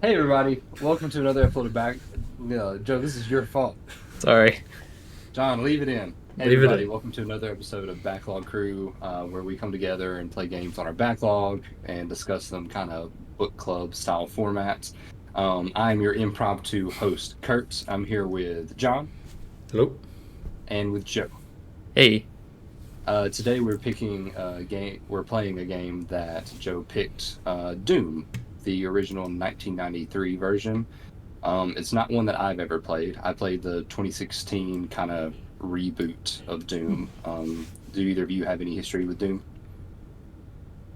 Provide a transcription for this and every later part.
Hey everybody, welcome to another episode of Back. Joe, this is your fault. Sorry. John, leave it in. Hey Leave it everybody, in. welcome to another episode of Backlog Crew, where we come together and play games on our backlog and discuss them kind of book club style formats. I'm your impromptu host, Kurt. I'm here with John Hello. and with Joe. Hey. Today we're picking a game. We're playing a game that Joe picked, Doom, the original 1993 version. It's not one that I've ever played. I played the 2016 kind of reboot of Doom. Do either of you have any history with Doom?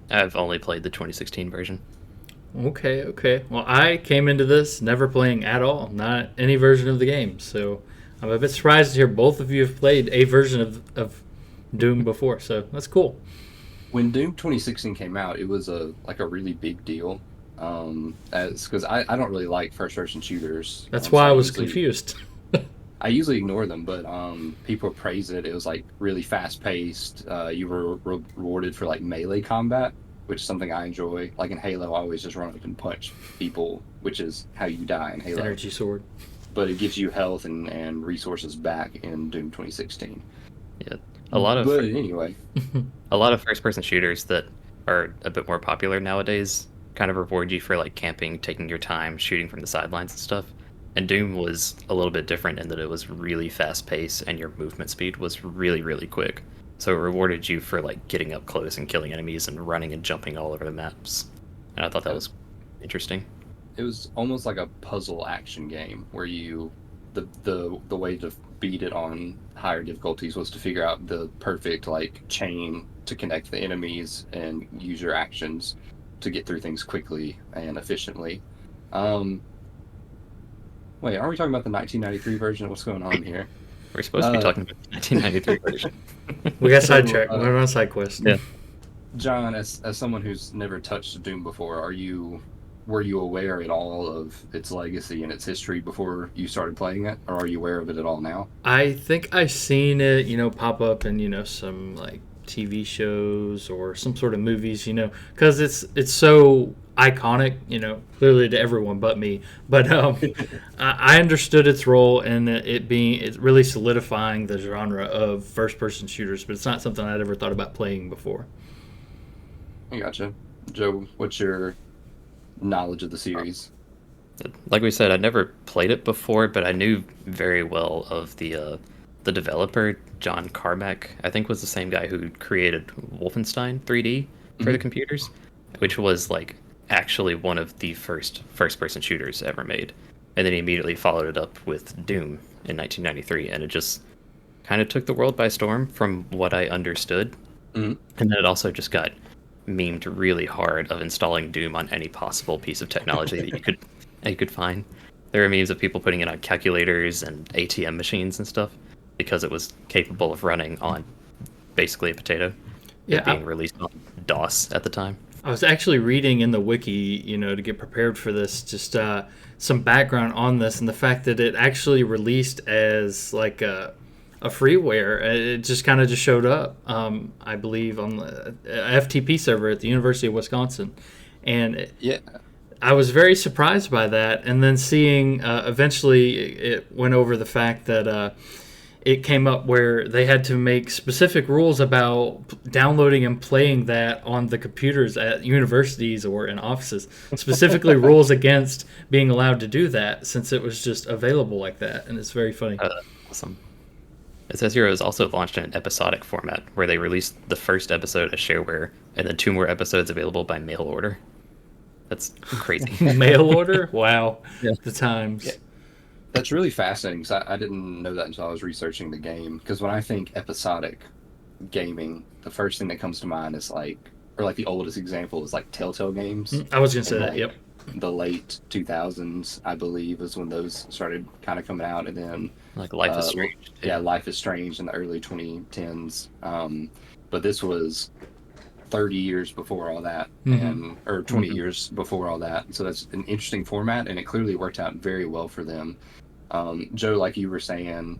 I've only played the 2016 version. Okay. Well, I came into this never playing at all, not any version of the game. So I'm a bit surprised to hear both of you have played a version of Doom before. So that's cool. When Doom 2016 came out, it was a really big deal. As because I don't really like first person shooters. That's So why I was confused. I usually ignore them, but people praise it. It was like really fast paced. You were rewarded for like melee combat, which is something I enjoy. Like in Halo, I always just run up and punch people, which is how you die in Halo. Energy sword. But it gives you health and resources back in Doom 2016. Yeah. A lot of But anyway, a lot of first person shooters that are a bit more popular nowadays kind of reward you for like camping, taking your time, shooting from the sidelines and stuff. And Doom was a little bit different in that it was really fast paced and your movement speed was really, really quick. So it rewarded you for like getting up close and killing enemies and running and jumping all over the maps. And I thought that was interesting. it was almost like a puzzle action game where the way to beat it on higher difficulties was to figure out the perfect like chain to connect the enemies and use your actions to get through things quickly and efficiently. Um, Wait, are we talking about the 1993 version? What's going on here? We're supposed to be talking about the 1993 version. We got So, sidetracked. We went on a side quest. Yeah. John, as someone who's never touched Doom before, were you aware at all of its legacy and its history before you started playing it, or are you aware of it at all now? I think I've seen it, pop up in some like TV shows or some sort of movies, because it's so iconic, clearly to everyone but me. But I understood its role in it's really solidifying the genre of first-person shooters. But it's not something I'd ever thought about playing before. I gotcha. Joe, what's your knowledge of the series? Like we said, I'd never played it before, but I knew very well of the developer, John Carmack. I think was the same guy who created Wolfenstein 3D for the computers, which was like actually one of the first person shooters ever made. And then he immediately followed it up with Doom in 1993, and it just kind of took the world by storm from what I understood. Mhm. And then it also just got memed really hard of installing Doom on any possible piece of technology that you could find. There are memes of people putting it on calculators and ATM machines and stuff because it was capable of running on basically a potato. Yeah, It being released on DOS at the time. I was actually reading in the wiki, to get prepared for this, just some background on this and the fact that it actually released as like a freeware. It just kind of just showed up, I believe, on the FTP server at the University of Wisconsin, and Yeah. I was very surprised by that. And then seeing eventually it went over the fact that it came up where they had to make specific rules about downloading and playing that on the computers at universities or in offices. Specifically, rules against being allowed to do that since it was just available like that. And it's very funny. Awesome. It says here it was also launched in an episodic format where they released the first episode as shareware and then 2 more episodes available by mail order. That's crazy. Mail order? Wow. Yeah. The times. Yeah. That's really fascinating because I didn't know that until I was researching the game. Because when I think episodic gaming, the first thing that comes to mind is like the oldest example is like Telltale games. I was going to say In that, like yep. the late 2000s, I believe, is when those started kind of coming out. And then, Like Life is Strange. yeah, Life is Strange in the early 2010s. But this was 30 years before all that, or 20 years before all that. So that's an interesting format, and it clearly worked out very well for them. Joe, like you were saying,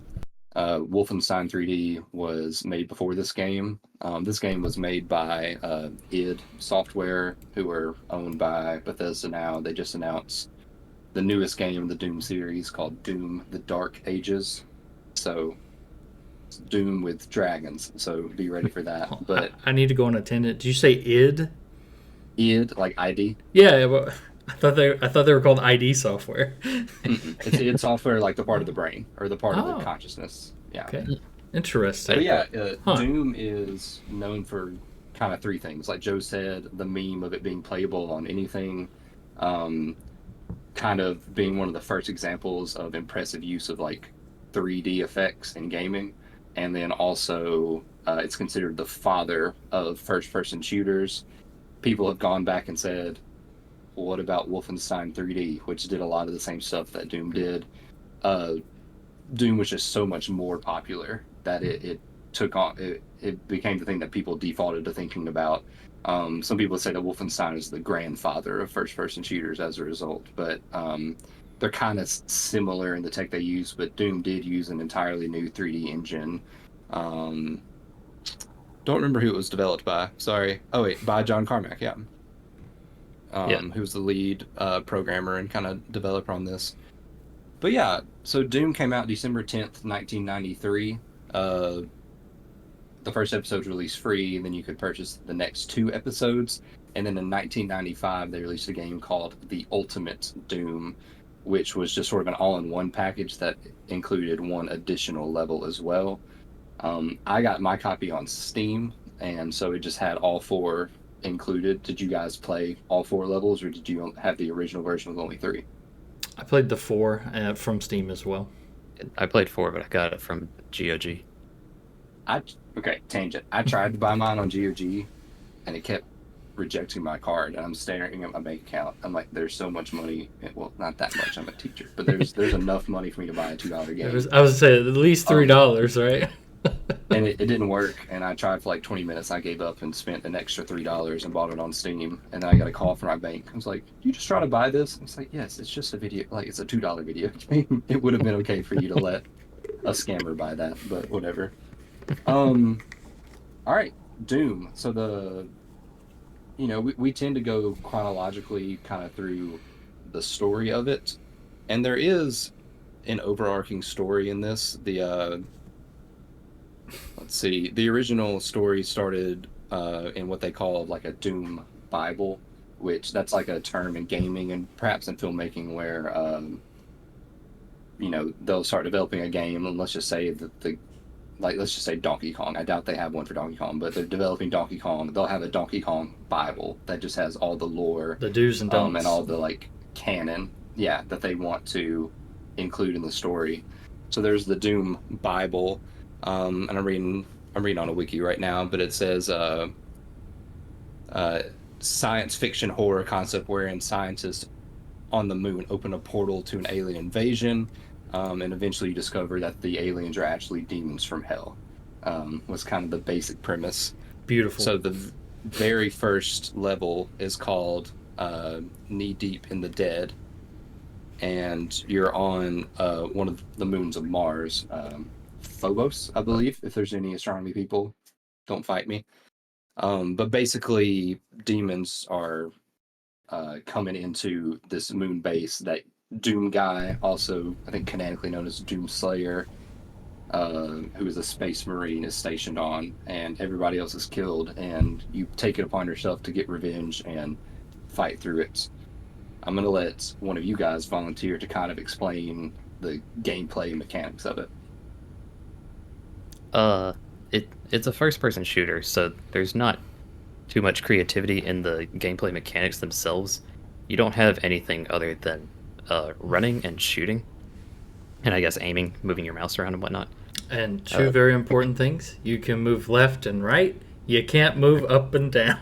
Wolfenstein 3D was made before this game. This game was made by id Software, who are owned by Bethesda now. They just announced the newest game in the Doom series called Doom: The Dark Ages. So it's Doom with dragons. So be ready for that. Oh, But I need to go on a tangent. Did you say id? id like ID. Yeah, well, I thought they were called ID software. It's id software, like the part of the brain or the part of the Oh. consciousness. Yeah. Okay, interesting. But yeah, Huh. Doom is known for kind of three things. Like Joe said, the meme of it being playable on anything, um, kind of being one of the first examples of impressive use of like 3D effects in gaming, and then also it's considered the father of first-person shooters. People have gone back and said, well, what about Wolfenstein 3D, which did a lot of the same stuff that Doom did? Uh, Doom was just so much more popular that it took on it became the thing that people defaulted to thinking about. Some people say that Wolfenstein is the grandfather of first-person shooters as a result, but they're kind of similar in the tech they use. But Doom did use an entirely new 3D engine. Um, don't remember who it was developed by. Sorry. Oh wait, by John Carmack. Yeah. Who was the lead programmer and kind of developer on this. But yeah, so Doom came out December 10th, 1993. The first episode was released free, and then you could purchase the next two episodes. And then in 1995, they released a game called The Ultimate Doom, which was just sort of an all-in-one package that included one additional level as well. I got my copy on Steam, and so it just had all four included. Did you guys play all four levels, or did you have the original version with only three? I played the 4 from Steam as well. I played 4, but I got it from GOG. Okay, tangent. I tried to buy mine on GOG, and it kept rejecting my card. And I'm staring at my bank account. I'm like, there's so much money. Well, not that much. I'm a teacher, but there's enough money for me to buy a $2 game. I was saying at least $3, right? And it didn't work. And I tried for like 20 minutes. I gave up and spent an extra $3 and bought it on Steam. And then I got a call from my bank. I was like, you just try to buy this? And it's like, yes, it's just a video. Like, it's a $2 video game. It would have been okay for you to let a scammer buy that, but whatever. All right, Doom. So we tend to go chronologically kind of through the story of it, and there is an overarching story in this. Let's see, the original story started in what they call like a Doom Bible, which that's like a term in gaming and perhaps in filmmaking where they'll start developing a game, and let's just say that let's just say Donkey Kong. I doubt they have one for Donkey Kong, but they're developing Donkey Kong. They'll have a Donkey Kong Bible that just has all the lore, the do's and don'ts, and all the like canon, that they want to include in the story. So there's the Doom Bible, and I'm reading on a wiki right now, but it says science fiction horror concept wherein scientists on the moon open a portal to an alien invasion. And eventually you discover that the aliens are actually demons from hell, was kind of the basic premise. Beautiful. So the very first level is called Knee Deep in the Dead, and you're on one of the moons of Mars, Phobos, I believe, if there's any astronomy people, don't fight me. But basically, demons are coming into this moon base that Doom guy, also I think canonically known as Doom Slayer, who is a space marine, is stationed on, and everybody else is killed, and you take it upon yourself to get revenge and fight through it. I'm going to let one of you guys volunteer to kind of explain the gameplay mechanics of it. It's a first-person shooter, so there's not too much creativity in the gameplay mechanics themselves. You don't have anything other than running and shooting, and I guess aiming, moving your mouse around and whatnot. And two very important things: you can move left and right. You can't move up and down.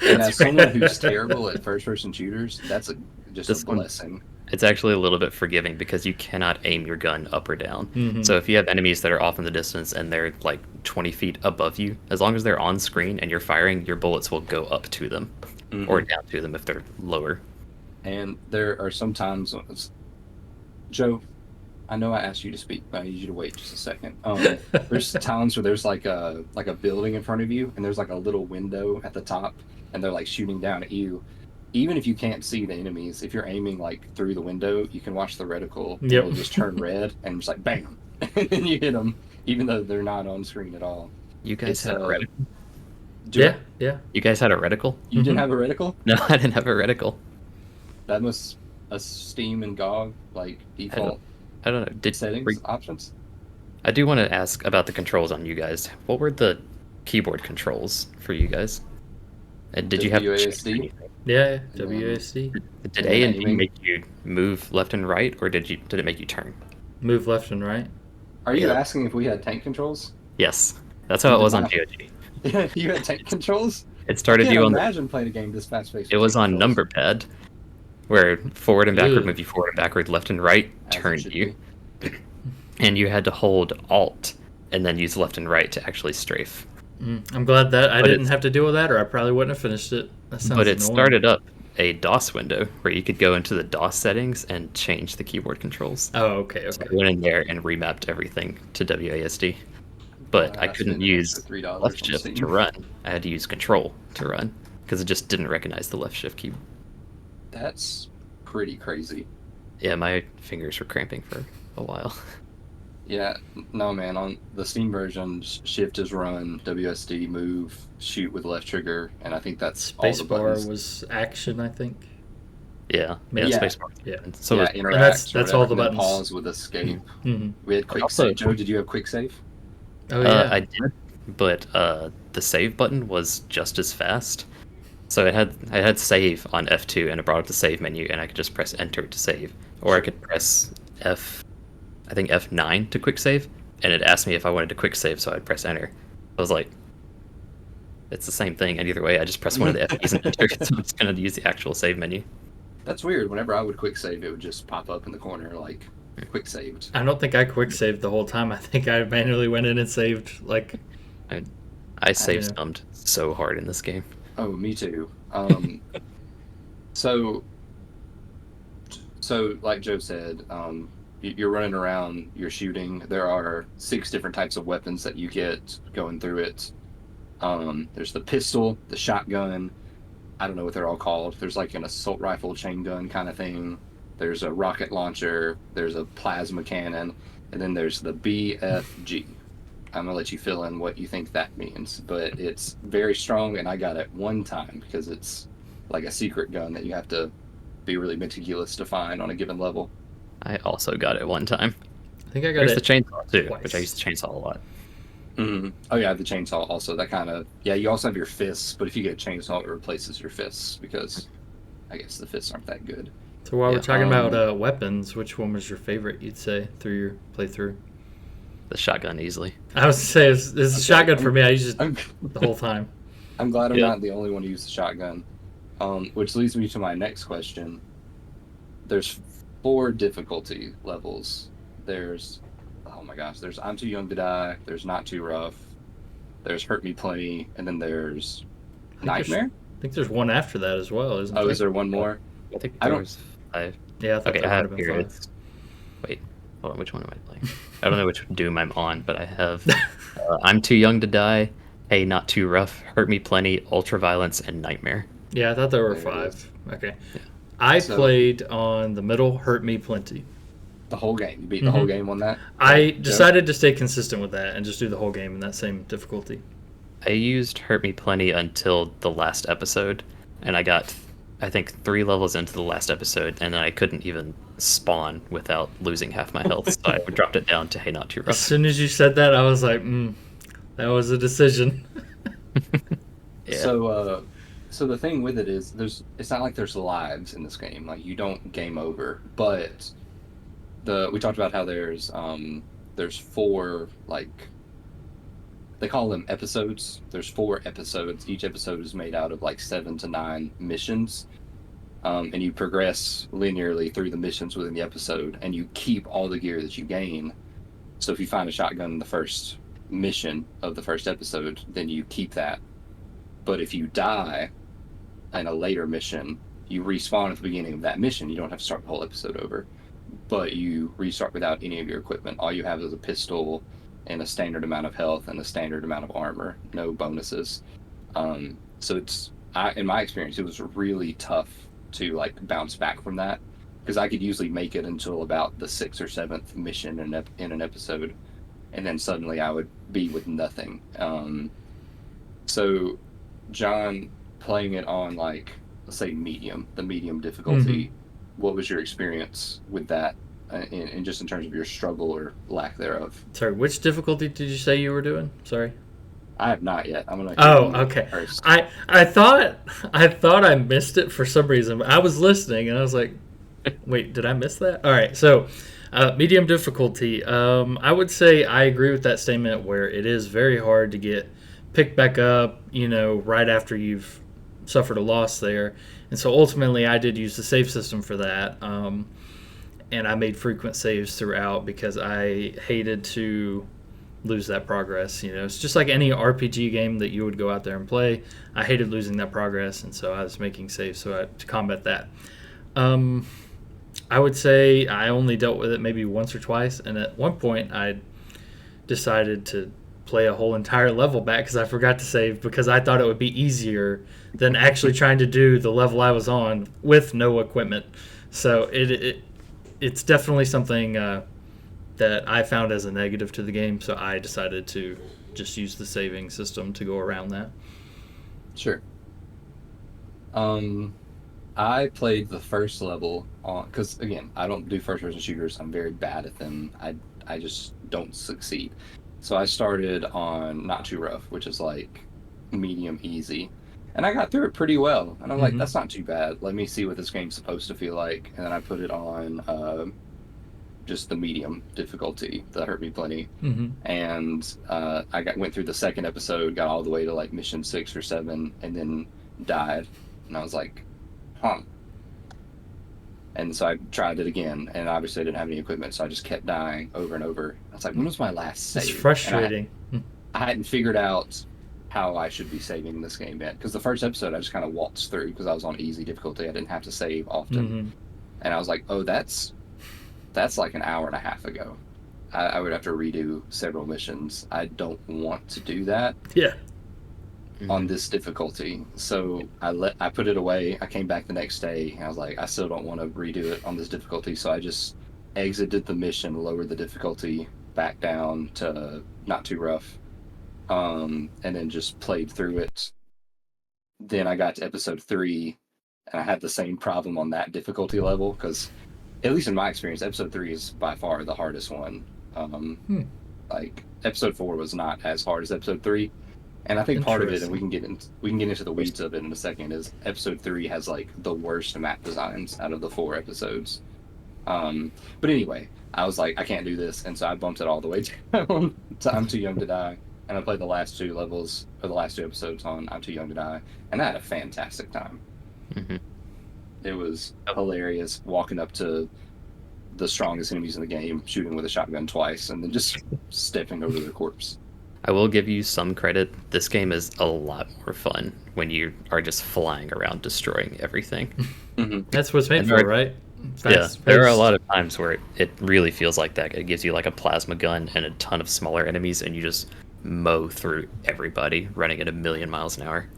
And as someone who's terrible at first-person shooters, that's just a blessing. It's actually a little bit forgiving because you cannot aim your gun up or down. Mm-hmm. So if you have enemies that are off in the distance and they're like 20 feet above you, as long as they're on screen and you're firing, your bullets will go up to them, or down to them if they're lower. And there are some times, Joe, I know I asked you to speak, but I need you to wait just a second. There's times where there's like a building in front of you, and there's like a little window at the top, and they're like shooting down at you. even if you can't see the enemies, if you're aiming like through the window, you can watch the reticle. And Yep. it'll just turn red and just like bam, and then you hit them, even though they're not on screen at all. You guys It's had a reticle? Yeah. You guys had a reticle? You didn't have a reticle? No, I didn't have a reticle. That was a Steam and GOG like default I don't know. settings options. I do want to ask about the controls on you guys. What were the keyboard controls for you guys? And did you have WASD? Yeah, WASD. Did A and B make you move left and right, or did it make you turn? Move left and right. Are you asking if we had tank controls? Yes, that's how it was on GOG. Yeah, you had tank controls. It started you on. Imagine playing a game this fast-paced. It was on number pad, where forward and backward move you forward and backward, left and right turned you, and you had to hold Alt and then use left and right to actually strafe. I'm glad that I didn't have to deal with that, or I probably wouldn't have finished it. That sounds But it annoying. started up a DOS window where you could go into the DOS settings and change the keyboard controls. Oh, okay. So I went in there and remapped everything to WASD. But I couldn't use left shift to run. I had to use control to run because it just didn't recognize the left shift key. That's pretty crazy. Yeah, my fingers were cramping for a while. Yeah, no man, on the Steam version, shift is run, WSD move, shoot with left trigger, and I think that's spacebar was action, I think. Yeah, spacebar. Yeah, so yeah, and that's all the buttons. Pause with escape. Mm-hmm. We had quick save. Joe, did you have quick save? Oh yeah, I did, but the save button was just as fast. So I had save on F2, and it brought up the save menu, and I could just press enter to save, or I could press I think F9 to quick save, and it asked me if I wanted to quick save, so I'd press enter. I was like, it's the same thing, and either way, I just press one of the F keys and enter, so I'm just going to use the actual save menu. That's weird. Whenever I would quick save, it would just pop up in the corner like quick saved. I don't think I quick saved the whole time. I think I manually went in and saved like. I save summed so hard in this game. Oh, me too. So like Joe said, you're running around, you're shooting. There are 6 different types of weapons that you get going through it. There's the pistol, the shotgun. I don't know what they're all called. There's like an assault rifle, chain gun kind of thing. There's a rocket launcher. There's a plasma cannon. And then there's the BFG. I'm going to let you fill in what you think that means. But it's very strong, and I got it one time because it's like a secret gun that you have to be really meticulous to find on a given level. I also got it one time. I think I got the chainsaw too, twice. which I used to chainsaw a lot. Mm-hmm. Oh yeah, the chainsaw also. That kind of you also have your fists, but if you get a chainsaw, it replaces your fists because I guess the fists aren't that good. So while we're talking about weapons, which one was your favorite? You'd say through your playthrough? The shotgun easily. I was to say it's a shotgun for me. I use it the whole time. I'm glad I'm not the only one who used the shotgun. Which leads me to my next question. There's 4 difficulty levels. There's I'm Too Young to Die, there's Not Too Rough, there's Hurt Me Plenty, and then there's Nightmare? I think there's one after that as well, isn't there? Oh, is there one more? I think there was 5. Yeah, I thought okay, I have here. Wait, hold on, which one am I playing? I don't know which Doom I'm on, but I have I'm Too Young to Die, Hey Not Too Rough, Hurt Me Plenty, Ultraviolence, and Nightmare. Yeah, I thought there were 5. Okay. Yeah. I played on the middle, Hurt Me Plenty. The whole game? You beat the whole game on that? I decided to stay consistent with that and just do the whole game in that same difficulty. I used Hurt Me Plenty until the last episode, and I got, I think, 3 levels into the last episode, and then I couldn't even spawn without losing half my health, so I dropped it down to Hey Not Too Rough. As soon as you said that, I was like, that was a decision. Yeah. So the thing with it is, it's not like there's lives in this game. Like, you don't game over, but we talked about how there's 4, like, they call them episodes. There's 4 episodes. Each episode is made out of like 7 to 9 missions, and you progress linearly through the missions within the episode, and you keep all the gear that you gain. So if you find a shotgun in the first mission of the first episode, then you keep that. But if you die in a later mission, you respawn at the beginning of that mission. You don't have to start the whole episode over, but you restart without any of your equipment. All you have is a pistol and a standard amount of health and a standard amount of armor, no bonuses. So it's in my experience, it was really tough to like bounce back from that because I could usually make it until about the sixth or seventh mission in an episode, and then suddenly I would be with nothing. So, John, playing it on like let's say medium, the medium difficulty, what was your experience with that, in just in terms of your struggle or lack thereof? Sorry, which difficulty did you say you were doing? Sorry. I have not yet. I'm gonna hear Oh, you okay. first. I thought I missed it for some reason. I was listening and I was like, wait, did I miss that? All right, so medium difficulty. I would say I agree with that statement where it is very hard to get picked back up, right after you've suffered a loss there. And so ultimately, I did use the save system for that. And I made frequent saves throughout because I hated to lose that progress. It's just like any RPG game that you would go out there and play. I hated losing that progress, and so I was making saves to combat that. I would say I only dealt with it maybe once or twice, and at one point I decided to play a whole entire level back because I forgot to save because I thought it would be easier than actually trying to do the level I was on with no equipment. So it's definitely something that I found as a negative to the game, so I decided to just use the saving system to go around that. Sure. I played the first level on because again, I don't do first person shooters. I'm very bad at them. I just don't succeed. So I started on Not Too Rough, which is like medium easy. And I got through it pretty well. And I'm like, that's not too bad. Let me see what this game's supposed to feel like. And then I put it on just the medium difficulty. That hurt me plenty. And went through the second episode, got all the way to like mission 6 or 7, and then died. And I was like, huh. And so I tried it again, and obviously I didn't have any equipment, so I just kept dying over and over. I was like, when was my last save? It's frustrating. I hadn't figured out how I should be saving this game yet. Because the first episode I just kind of waltzed through because I was on easy difficulty. I didn't have to save often. And I was like, oh, that's like an hour and a half ago. I would have to redo several missions. I don't want to do that. Yeah. On this difficulty. So I put it away. I came back the next day and I was like, I still don't want to redo it on this difficulty. So I just exited the mission, lowered the difficulty back down to Not Too Rough, and then just played through it. Then I got to episode 3 and I had the same problem on that difficulty level because, at least in my experience, episode 3 is by far the hardest one. Like episode 4 was not as hard as episode 3. And I think part of it, and we can get into the weeds of it in a second, is episode 3 has like the worst map designs out of the 4 episodes. But anyway, I was like, I can't do this, and so I bumped it all the way down to I'm Too Young to Die, and I played the last 2 levels or the last 2 episodes on I'm Too Young to Die, and I had a fantastic time. It was hilarious walking up to the strongest enemies in the game, shooting with a shotgun twice, and then just stepping over their corpse. I will give you some credit. This game is a lot more fun when you are just flying around destroying everything. That's what's made for, right? There are a lot of times where it really feels like that. It gives you like a plasma gun and a ton of smaller enemies, and you just mow through everybody running at 1,000,000 miles an hour.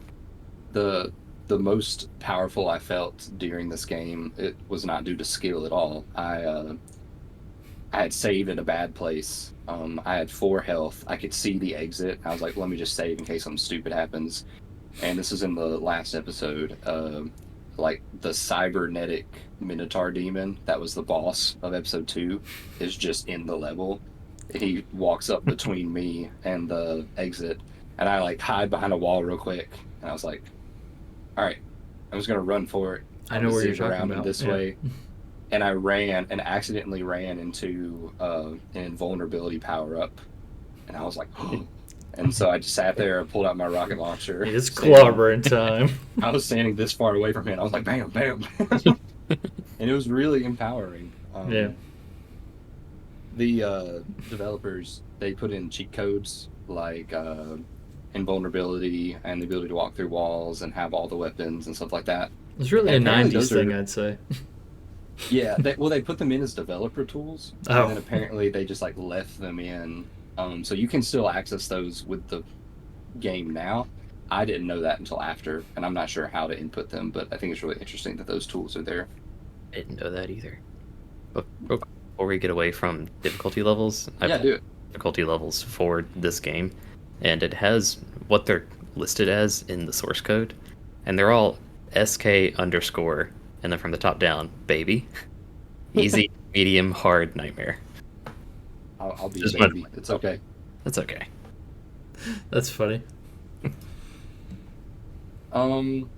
The most powerful I felt during this game, it was not due to skill at all. I had saved in a bad place. I had 4 health. I could see the exit. I was like, let me just save in case something stupid happens. And this is in the last episode. Like the cybernetic Minotaur demon that was the boss of episode 2 is just in the level. He walks up between me and the exit, and I like hide behind a wall real quick. And I was like, all right, I'm just gonna run for it. I know where you're talking about. This way. And I ran and accidentally ran into an invulnerability power up, and I was like, oh. And so I just sat there and pulled out my rocket launcher. It's clobbering time. I was standing this far away from him. I was like, bam, bam. And it was really empowering. The developers, they put in cheat codes like invulnerability and the ability to walk through walls and have all the weapons and stuff like that. It's really a 90s thing, I'd say. Yeah, they put them in as developer tools, and then apparently they just like left them in. So you can still access those with the game now, I didn't know that until after, and I'm not sure how to input them, but I think it's really interesting that those tools are there. I didn't know that either. But real quick, before we get away from difficulty levels, I Yeah, played do it. difficulty levels for this game, and it has what they're listed as in the source code, and they're all SK underscore, and then from the top down, baby, easy, medium, hard, nightmare. I'll be a Just wanted to baby. point It's that out. okay. That's okay. That's funny.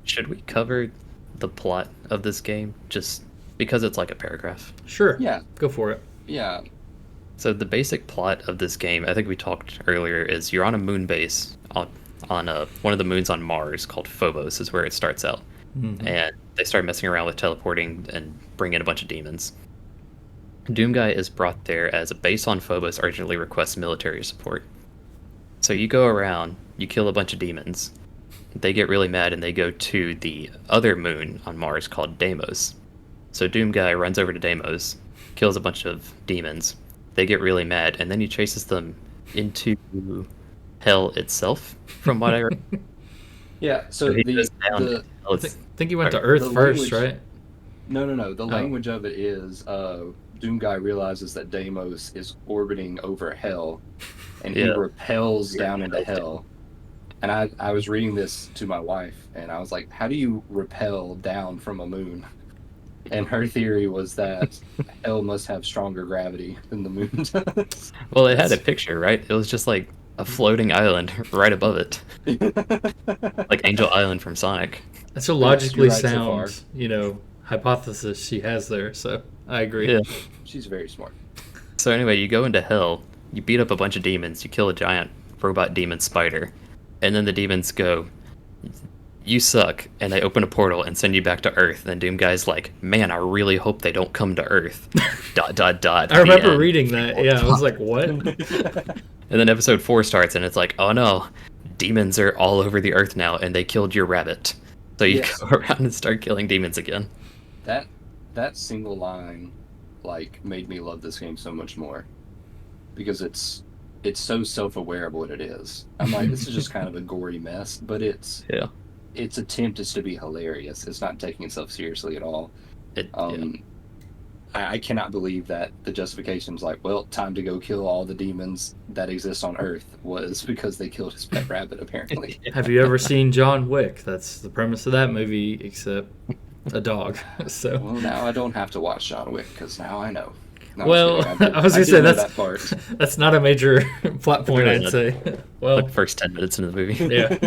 Should we cover the plot of this game just because it's like a paragraph? Sure. Yeah, Go for it. yeah. So the basic plot of this game, I think we talked earlier, is you're on a moon base on one of the moons on Mars called Phobos is where it starts out, and they start messing around with teleporting and bring in a bunch of demons. Doomguy is brought there as a base on Phobos urgently requests military support. So you go around, you kill a bunch of demons. They get really mad and they go to the other moon on Mars called Deimos. So Doomguy runs over to Deimos, kills a bunch of demons. They get really mad, and then he chases them into hell itself. From what I read, Yeah, so so he goes down the to hell. I think you went to Sorry. Earth The first, language- right? no. The Oh. language of it is Doomguy realizes that Deimos is orbiting over hell, and he Yeah. repels down into hell. And I was reading this to my wife, and I was like, "How do you repel down from a moon?" And her theory was that hell must have stronger gravity than the moon does. Well, it had a picture, right? It was just like a floating island right above it, like Angel Island from Sonic. That's a Yes, logically you're right so far. sound, hypothesis she has there. So I agree. Yeah. She's very smart. So anyway, you go into hell, you beat up a bunch of demons, you kill a giant robot demon spider, and then the demons go, "You suck," and they open a portal and send you back to Earth. And Doomguy's like, "Man, I really hope they don't come to Earth." ... I remember reading that. Yeah, I was like, what? And then episode 4 starts, and it's like, "Oh no, demons are all over the Earth now, and they killed your rabbit." So you Yes. go around and start killing demons again. That single line made me love this game so much more, because it's so self-aware of what it is. I'm like, this is just kind of a gory mess, but its attempt is to be hilarious. It's not taking itself seriously at all. I cannot believe that the justification's like, well, time to go kill all the demons that exist on Earth was because they killed his pet rabbit, apparently. Have you ever seen John Wick? That's the premise of that movie, except a dog. So. Well, now I don't have to watch John Wick, because now I know. No, I'm Well, just kidding. I was I gonna did say know that's that part. that's not a major plot point, Really I'd say. Well, Like the first 10 minutes into the movie. yeah.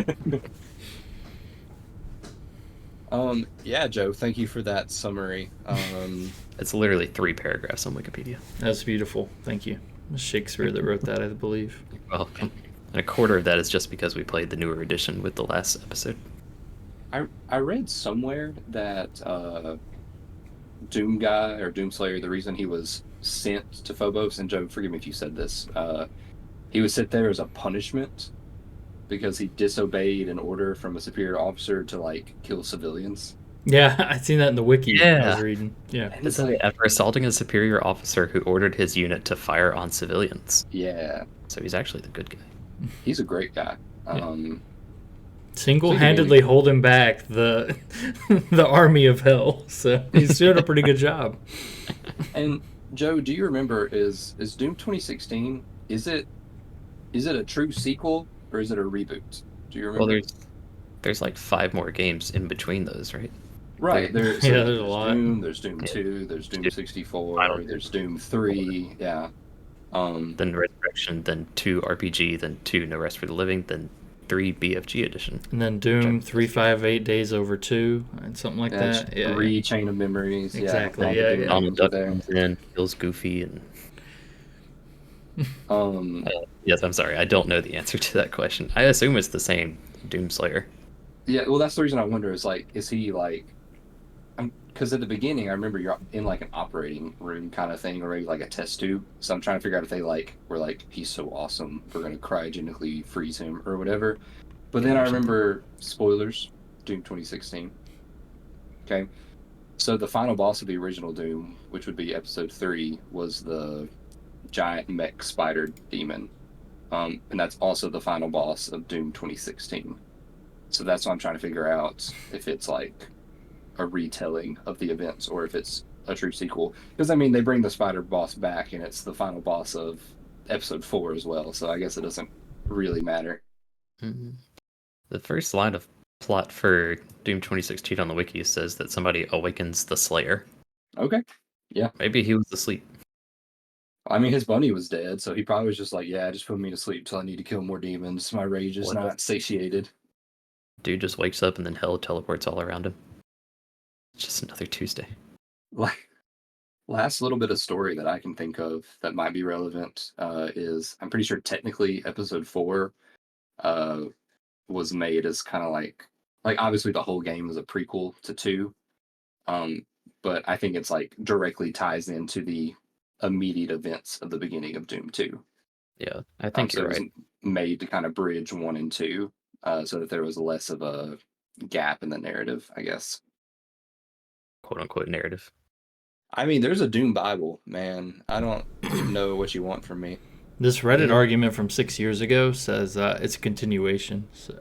Yeah, Joe, thank you for that summary. It's literally 3 paragraphs on Wikipedia. That's beautiful. Thank you. It was Shakespeare that wrote that, I believe. Well, and a quarter of that is just because we played the newer edition with the last episode. I read somewhere that Doomguy or Doomslayer, the reason he was sent to Phobos, and Joe, forgive me if you said this, he was sent there as a punishment because he disobeyed an order from a superior officer to kill civilians. Yeah, I'd seen that in the wiki I Yeah. was reading. Yeah. And it's like, After assaulting a superior officer who ordered his unit to fire on civilians. yeah, So he's actually the good guy. he's a great guy. Single-handedly holding back the the army of hell. So he's doing a pretty good job. And Joe, do you remember is Doom 2016? Is it a true sequel or is it a reboot? Do you remember? Well, there's like 5 more games in between those, right? Right. There's Yeah, there's a lot. Doom, there's Doom 2, there's Doom 64, there's Doom 3. Yeah. Then Resurrection, then 2 RPG, then 2 No Rest for the Living, then 3 BFG edition. And then Doom 358 Days Over 2 and something like that. Yeah. 3 Chain of Memories. Exactly, Yeah. yeah, yeah. Donald Duck There. comes in, kills Goofy, and Um, yes, I'm sorry, I don't know the answer to that question. I assume it's the same Doomslayer. yeah, well, that's the reason I wonder is he because at the beginning, I remember you're in an operating room kind of thing, or maybe like a test tube. So I'm trying to figure out if they were he's so awesome, we're going to cryogenically freeze him or whatever. But then I remember, spoilers, Doom 2016. Okay. So the final boss of the original Doom, which would be episode 3, was the giant mech spider demon. And that's also the final boss of Doom 2016. So that's what I'm trying to figure out, if it's like a retelling of the events or if it's a true sequel. Because I mean, they bring the spider boss back, and it's the final boss of episode 4 as well. So I guess it doesn't really matter. Mhm. The first line of plot for Doom 2016 on the wiki says that somebody awakens the Slayer. Okay. Yeah. Maybe he was asleep. I mean, his bunny was dead, so he probably was just like, yeah, just put me to sleep till I need to kill more demons. My rage is What if not satiated. dude just wakes up and then hell teleports all around him? It's just another Tuesday. Like, last little bit of story that I can think of that might be relevant is, I'm pretty sure technically episode 4 uh, was made as kind of like obviously the whole game is a prequel to 2, um, but I think it's like directly ties into the immediate events of the beginning of Doom 2. Yeah, I think So you're it was right. made to kind of bridge 1 and 2, so that there was less of a gap in the narrative, I guess. Quote unquote narrative. I mean, there's a Doom Bible, man. I don't know what you want from me. This Reddit Yeah. argument from 6 years ago says it's a continuation. So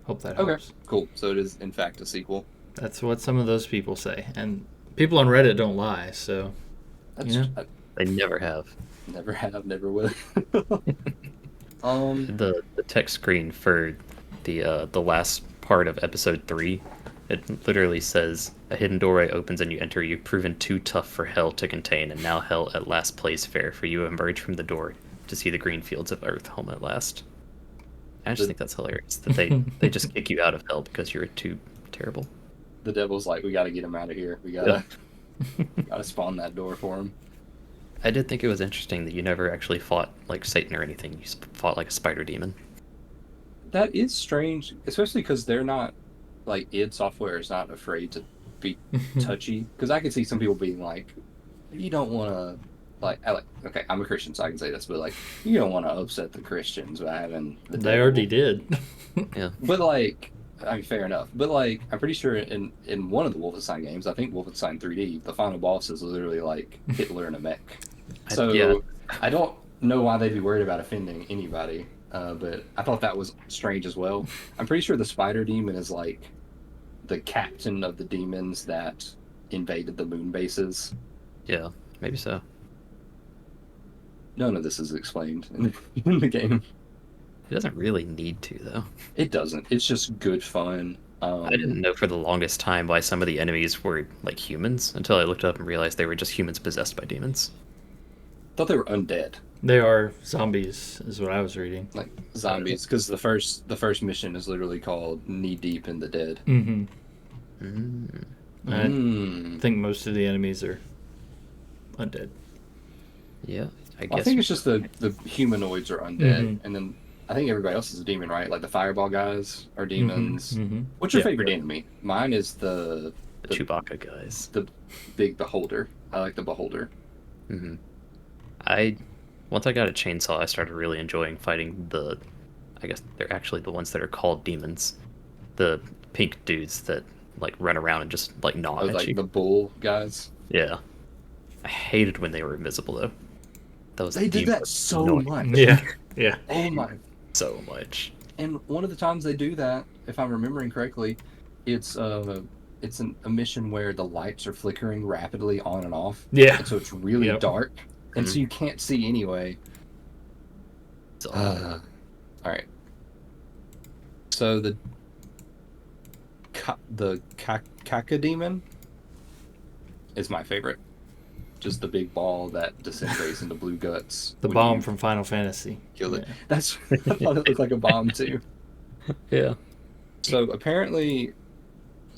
hope that Okay, helps. cool. So it is in fact a sequel. That's what some of those people say, and people on Reddit don't lie. So That's Yeah. They never have. Never have, never will. The text screen for the last part of episode 3, it literally says a hidden doorway opens and you enter. You've proven too tough for hell to contain, and now hell at last plays fair. For you emerge from the door to see the green fields of earth home at last. I just think that's hilarious that they just kick you out of hell because you're too terrible. The devil's like, we got to get him out of here. We gotta spawn that door for him. I did think it was interesting that you never actually fought like Satan or anything. You fought like a spider demon. That is strange, especially because they're not like id Software is not afraid to be touchy. Because I could see some people being like, you don't want to okay, I'm a Christian, so I can say this, but like, you don't want to upset the Christians by having the they devil. already did. Yeah. But like, I mean, fair enough. But like, I'm pretty sure in one of the Wolfenstein games, I think Wolfenstein 3D, the final boss is literally like Hitler in a mech. So Yeah. I don't know why they'd be worried about offending anybody. But I thought that was strange as well. I'm pretty sure the spider demon is like the captain of the demons that invaded the moon bases. Yeah, maybe so. None of this is explained in the game. It doesn't really need to, though. It doesn't. It's just good fun. I didn't know for the longest time why some of the enemies were like humans until I looked up and realized they were just humans possessed by demons. Thought they were undead, They are zombies, is what I was reading. like zombies, because the first mission is literally called Knee Deep in the Dead. Mm-hmm. Mm. I think most of the enemies are undead. Yeah, I Well, I guess. think it's just the humanoids are undead, Mhm. and then I think everybody else is a demon, right? Like the fireball guys are demons. Mm-hmm. What's your Yeah. favorite enemy? Mine is the the Chewbacca guys. big beholder. I like the beholder. Hmm. Once I got a chainsaw, I started really enjoying fighting I guess they're actually the ones that are called demons, the pink dudes that like run around and just like gnaw I was at like you. the bull guys. Yeah, I hated when they were invisible though. That was They did the that most so annoying- much. Yeah. Yeah. Oh my! so much. And one of the times they do that, if I'm remembering correctly, it's a mission where the lights are flickering rapidly on and off. Yeah. And so it's really Yep. dark, and so you can't see anyway. So, All right. So the Cacodemon is my favorite. Just the big ball that disintegrates into blue guts. The when bomb you from Final Fantasy. kill it. Yeah. That's I thought it looked like a bomb too. yeah. So apparently,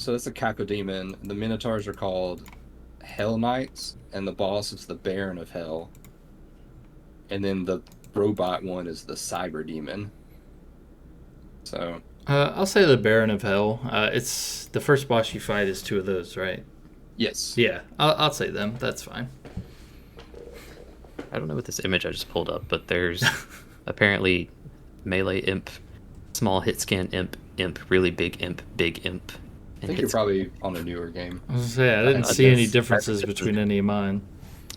that's a Cacodemon. The Minotaurs are called Hell Knights, and the boss is the Baron of Hell. And then the robot one is the Cyber Demon. So I'll say the Baron of Hell. It's the first boss you fight is two of those, right? yes, Yeah, I'll say them. That's fine. I don't know what this image I just pulled up, but there's apparently melee imp, small hit scan imp, really big imp, big imp. I think you're probably on a newer game. I was gonna say I didn't I see any guess- differences between any of mine.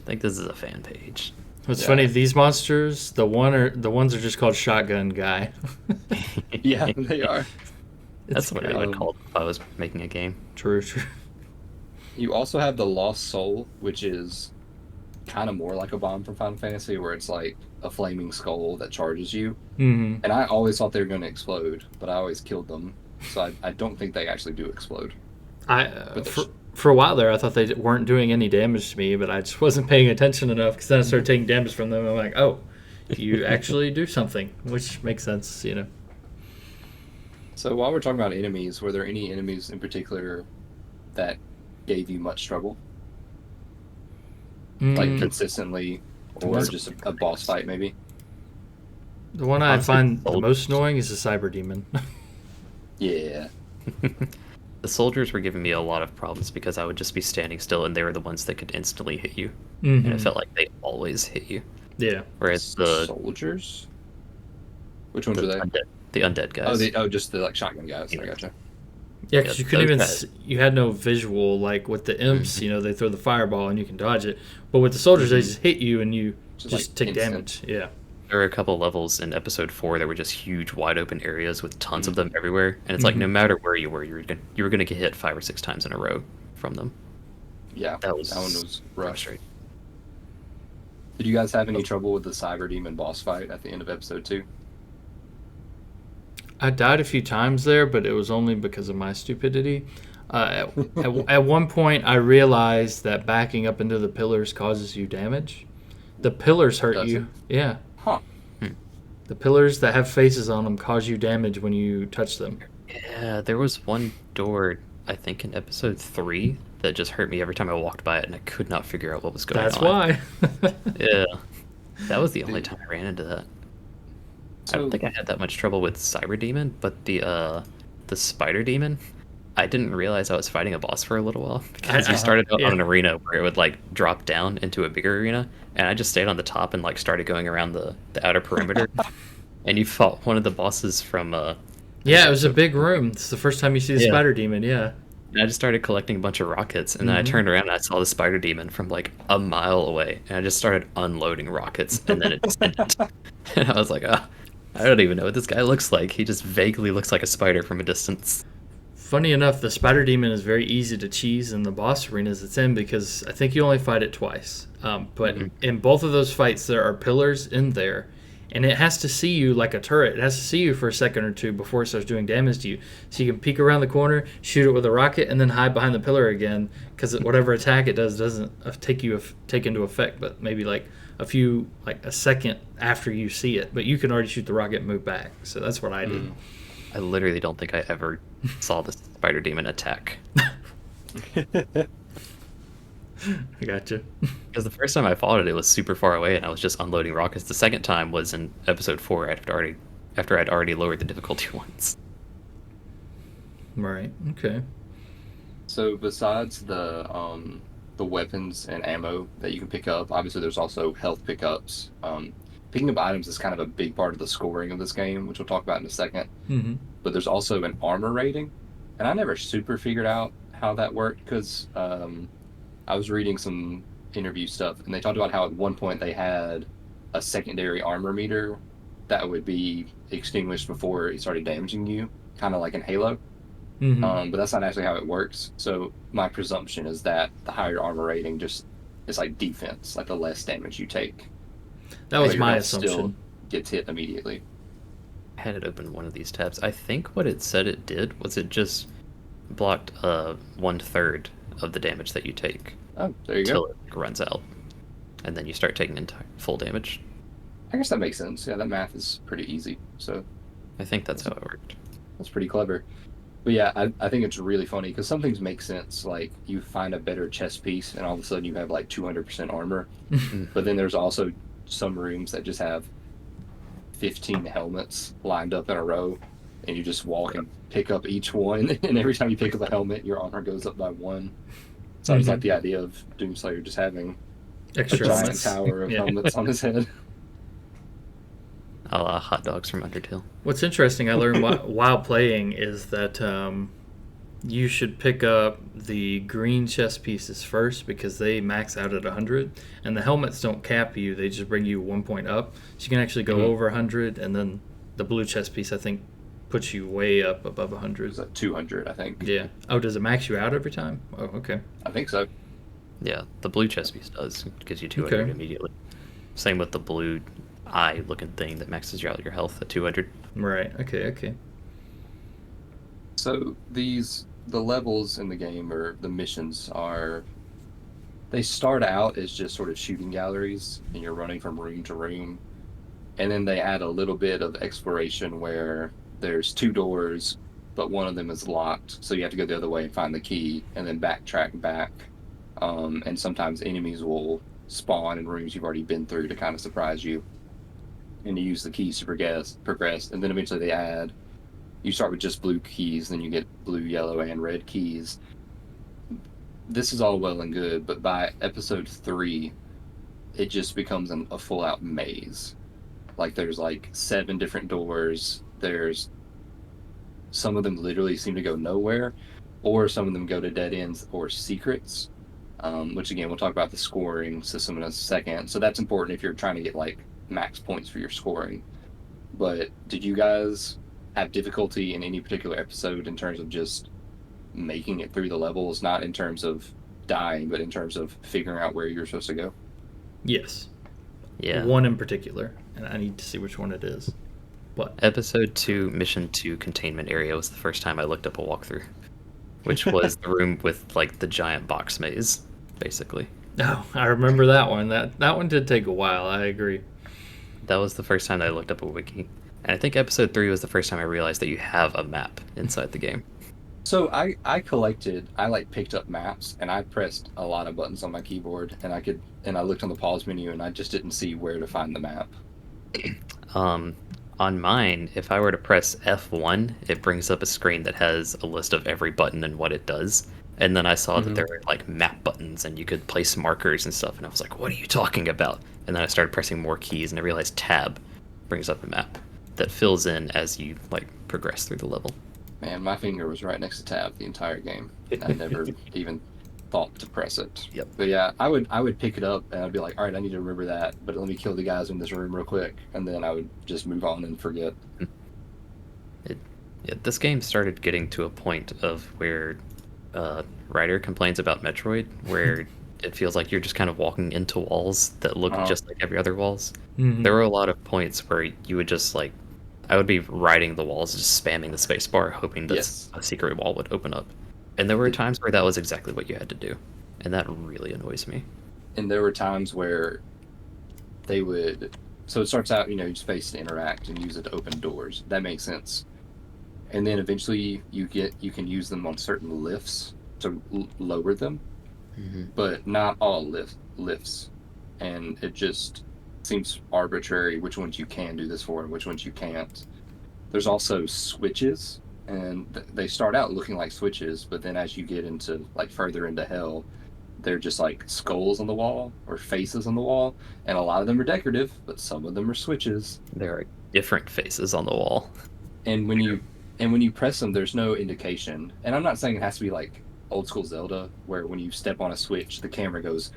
I think this is a fan page. What's Yeah. funny, these monsters, the ones are just called Shotgun Guy. Yeah, they are. That's what I would Um, call it if I was making a game. True, true. you also have the Lost Soul, which is kind of more like a bomb from Final Fantasy, where it's like a flaming skull that charges you. Hmm. And I always thought they were going to explode, but I always killed them. So I don't think they actually do explode. I But for a while there, I thought they weren't doing any damage to me, but I just wasn't paying attention enough because then I started taking damage from them. I'm like, oh, you actually do something, which makes sense, you know. so while we're talking about enemies, were there any enemies in particular that gave you much trouble? Like consistently, or That's- just a boss fight maybe? The one I Honestly, find the old- most annoying is the cyber demon. Yeah. The soldiers were giving me a lot of problems because I would just be standing still and they were the ones that could instantly hit you. And it Mhm. felt like they always hit you. Yeah. Whereas the Soldiers? Which ones are they? undead guys. Just the like shotgun guys. I Yeah. gotcha. Yeah, because Yeah, you couldn't those even guys. you had no visual like with the imps. You know, they throw the fireball and you can dodge it, but with the soldiers, they just hit you and you Just, just like, take instant. damage. Yeah. There were a couple levels in episode 4 that were just huge, wide open areas with tons of them everywhere, and it's like no matter where you were, you were gonna get hit 5 or 6 times in a row from them. Yeah, That one was was rough. frustrating. Did you guys have any trouble with the cyber demon boss fight at the end of episode 2? I died a few times there, but it was only because of my stupidity. At one point, I realized that backing up into the pillars causes you damage. The pillars hurt Does you. Yeah. Huh. The pillars that have faces on them cause you damage when you touch them. Yeah, there was one door, I think in episode 3, that just hurt me every time I walked by it, and I could not figure out what was going That's on. why. Yeah, that was the only time I ran into that. I So don't think I had that much trouble with Cyber Demon, but the Spider Demon, I didn't realize I was fighting a boss for a little while because you started out yeah. on an arena where it would like drop down into a bigger arena, and I just stayed on the top and like started going around the outer perimeter, and you fought one of the bosses from Yeah, it was a big room. It's the first time you see the Yeah. spider demon. Yeah. and I just started collecting a bunch of rockets, and then I turned around and I saw the Spider Demon from like a mile away, and I just started unloading rockets, and then it just ended. And I was like, ah, I don't even know what this guy looks like. He just vaguely looks like a spider from a distance. Funny enough, the spider demon is very easy to cheese in the boss arenas it's in because I think you only fight it twice. But in both of those fights, there are pillars in there, and it has to see you like a turret. It has to see you for a second or two before it starts doing damage to you. So you can peek around the corner, shoot it with a rocket, and then hide behind the pillar again because whatever attack it does doesn't take into effect, but maybe like a second after you see it. But you can already shoot the rocket and move back. So that's what I did. I literally don't think I ever saw the Spider Demon attack. I gotcha. Because the first time I fought it, it was super far away, and I was just unloading rockets. The second time was in episode 4 after I'd already lowered the difficulty once. Right. Okay. So besides the weapons and ammo that you can pick up, obviously there's also health pickups. Picking up items is kind of a big part of the scoring of this game, which we'll talk about in a second. Mm-hmm. But there's also an armor rating, and I never super figured out how that worked because I was reading some interview stuff, and they talked about how at one point they had a secondary armor meter that would be extinguished before it started damaging you, kind of like in Halo. Mm-hmm. But that's not actually how it works. So my presumption is that the higher armor rating just is like defense, like the less damage you take. That was But your my health still assumption. gets hit immediately. I had it open in one of these tabs. I think what it said it did was it just blocked 1/3 of the damage that you take Oh, there you until go. it runs out, and then you start taking entire full damage. I guess that makes sense. Yeah, that math is pretty easy. So I think that's how it worked. that's pretty clever. But yeah, I think it's really funny because some things make sense. Like you find a better chest piece, and all of a sudden you have like 200% armor. But then there's also some rooms that just have 15 helmets lined up in a row, and you just walk and pick up each one. And every time you pick up a helmet, your armor goes up by 1. So I just like the idea of Doomslayer just having a Extra giant helmets. tower of Yeah. helmets on his head. A la hot dogs from Undertale. What's interesting, I learned while playing, is that you should pick up the green chest pieces first because they max out at 100, and the helmets don't cap you; they just bring you 1 point up. So you can actually go over 100, and then the blue chest piece, I think, puts you way up above It 100. was at 200, I think. Yeah. Oh, does it max you out every time? Oh, okay. I think so. Yeah, the blue chest piece does. It gives you 200 Okay. immediately. Same with the blue eye looking thing that maxes you out your health at 200. Right. Okay. So the levels in the game, or the missions, they start out as just sort of shooting galleries, and you're running from room to room. And then they add a little bit of exploration where there's 2 doors, but one of them is locked, so you have to go the other way and find the key, and then backtrack back. And sometimes enemies will spawn in rooms you've already been through to kind of surprise you, and you use the keys to progress. And then eventually you start with just blue keys, then you get blue, yellow, and red keys. This is all well and good, but by episode 3, it just becomes a full-out maze. Like, there's like 7 different doors. There's some of them literally seem to go nowhere, or some of them go to dead ends or secrets. Which again, we'll talk about the scoring system in a second. So that's important if you're trying to get like max points for your scoring. But did you guys have difficulty in any particular episode in terms of just making it through the levels, not in terms of dying, but in terms of figuring out where you're supposed to go? Yes. Yeah. One in particular, and I need to see which one it is. What? Episode 2, Mission 2 Containment Area was the first time I looked up a walkthrough, which was the room with like the giant box maze, basically. Oh, I remember that one. That one did take a while. I agree. That was the first time that I looked up a wiki. And I think episode 3 was the first time I realized that you have a map inside the game. So I picked up maps, and I pressed a lot of buttons on my keyboard, and I looked on the pause menu, and I just didn't see where to find the map. On mine, if I were to press F1, it brings up a screen that has a list of every button and what it does. And then I saw that there were like map buttons and you could place markers and stuff. And I was like, what are you talking about? And then I started pressing more keys and I realized tab brings up a map that fills in as you like progress through the level. Man, my finger was right next to tab the entire game. I never even thought to press it. Yep. But yeah, I would pick it up and I'd be like, all right, I need to remember that, but let me kill the guys in this room real quick, and then I would just move on and forget. This game started getting to a point of where Ryder complains about Metroid, where it feels like you're just kind of walking into walls that look just like every other walls. Mm-hmm. There were a lot of points where you would just like, I would be riding the walls, just spamming the space bar, hoping that a secret wall would open up. And there were times where that was exactly what you had to do. And that really annoys me. And there were times where they would... So it starts out, you space to interact and use it to open doors. That makes sense. And then eventually you can use them on certain lifts to lower them. Mm-hmm. But not all lifts. And it just seems arbitrary which ones you can do this for and which ones you can't. There's also switches. And they start out looking like switches, but then as you get into like further into hell, they're just like skulls on the wall or faces on the wall, and a lot of them are decorative, but some of them are switches. There are different faces on the wall. And when you press them, there's no indication. And I'm not saying it has to be like old school Zelda, where when you step on a switch, the camera goes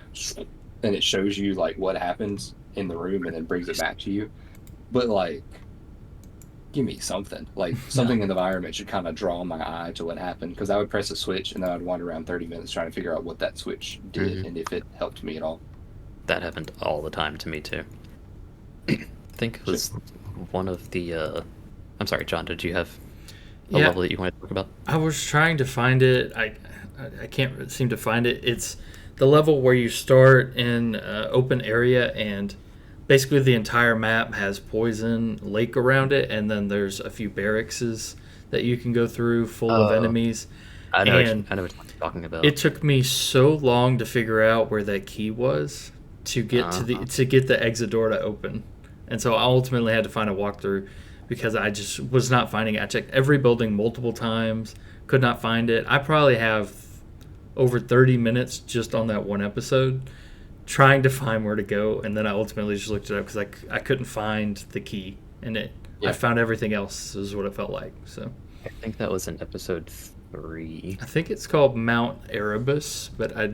and it shows you like what happens in the room and then brings it back to you. But like, give me something. Like, something in the environment should kind of draw my eye to what happened, because I would press a switch and then I'd wander around 30 minutes trying to figure out what that switch did and if it helped me at all. That happened all the time to me, too. I think it was one of the... I'm sorry, John, did you have a level that you wanted to talk about? I was trying to find it. I can't seem to find it. It's the level where you start in open area and... Basically, the entire map has poison lake around it, and then there's a few barracks that you can go through full of enemies. I know what you're talking about. It took me so long to figure out where that key was to get to get the exit door to open, and so I ultimately had to find a walkthrough because I just was not finding it. I checked every building multiple times, could not find it. I probably have over 30 minutes just on that one episode, trying to find where to go, and then I ultimately just looked it up because I couldn't find the key, and I found everything else is what it felt like. So I think that was in episode 3. I think it's called Mount Erebus, but I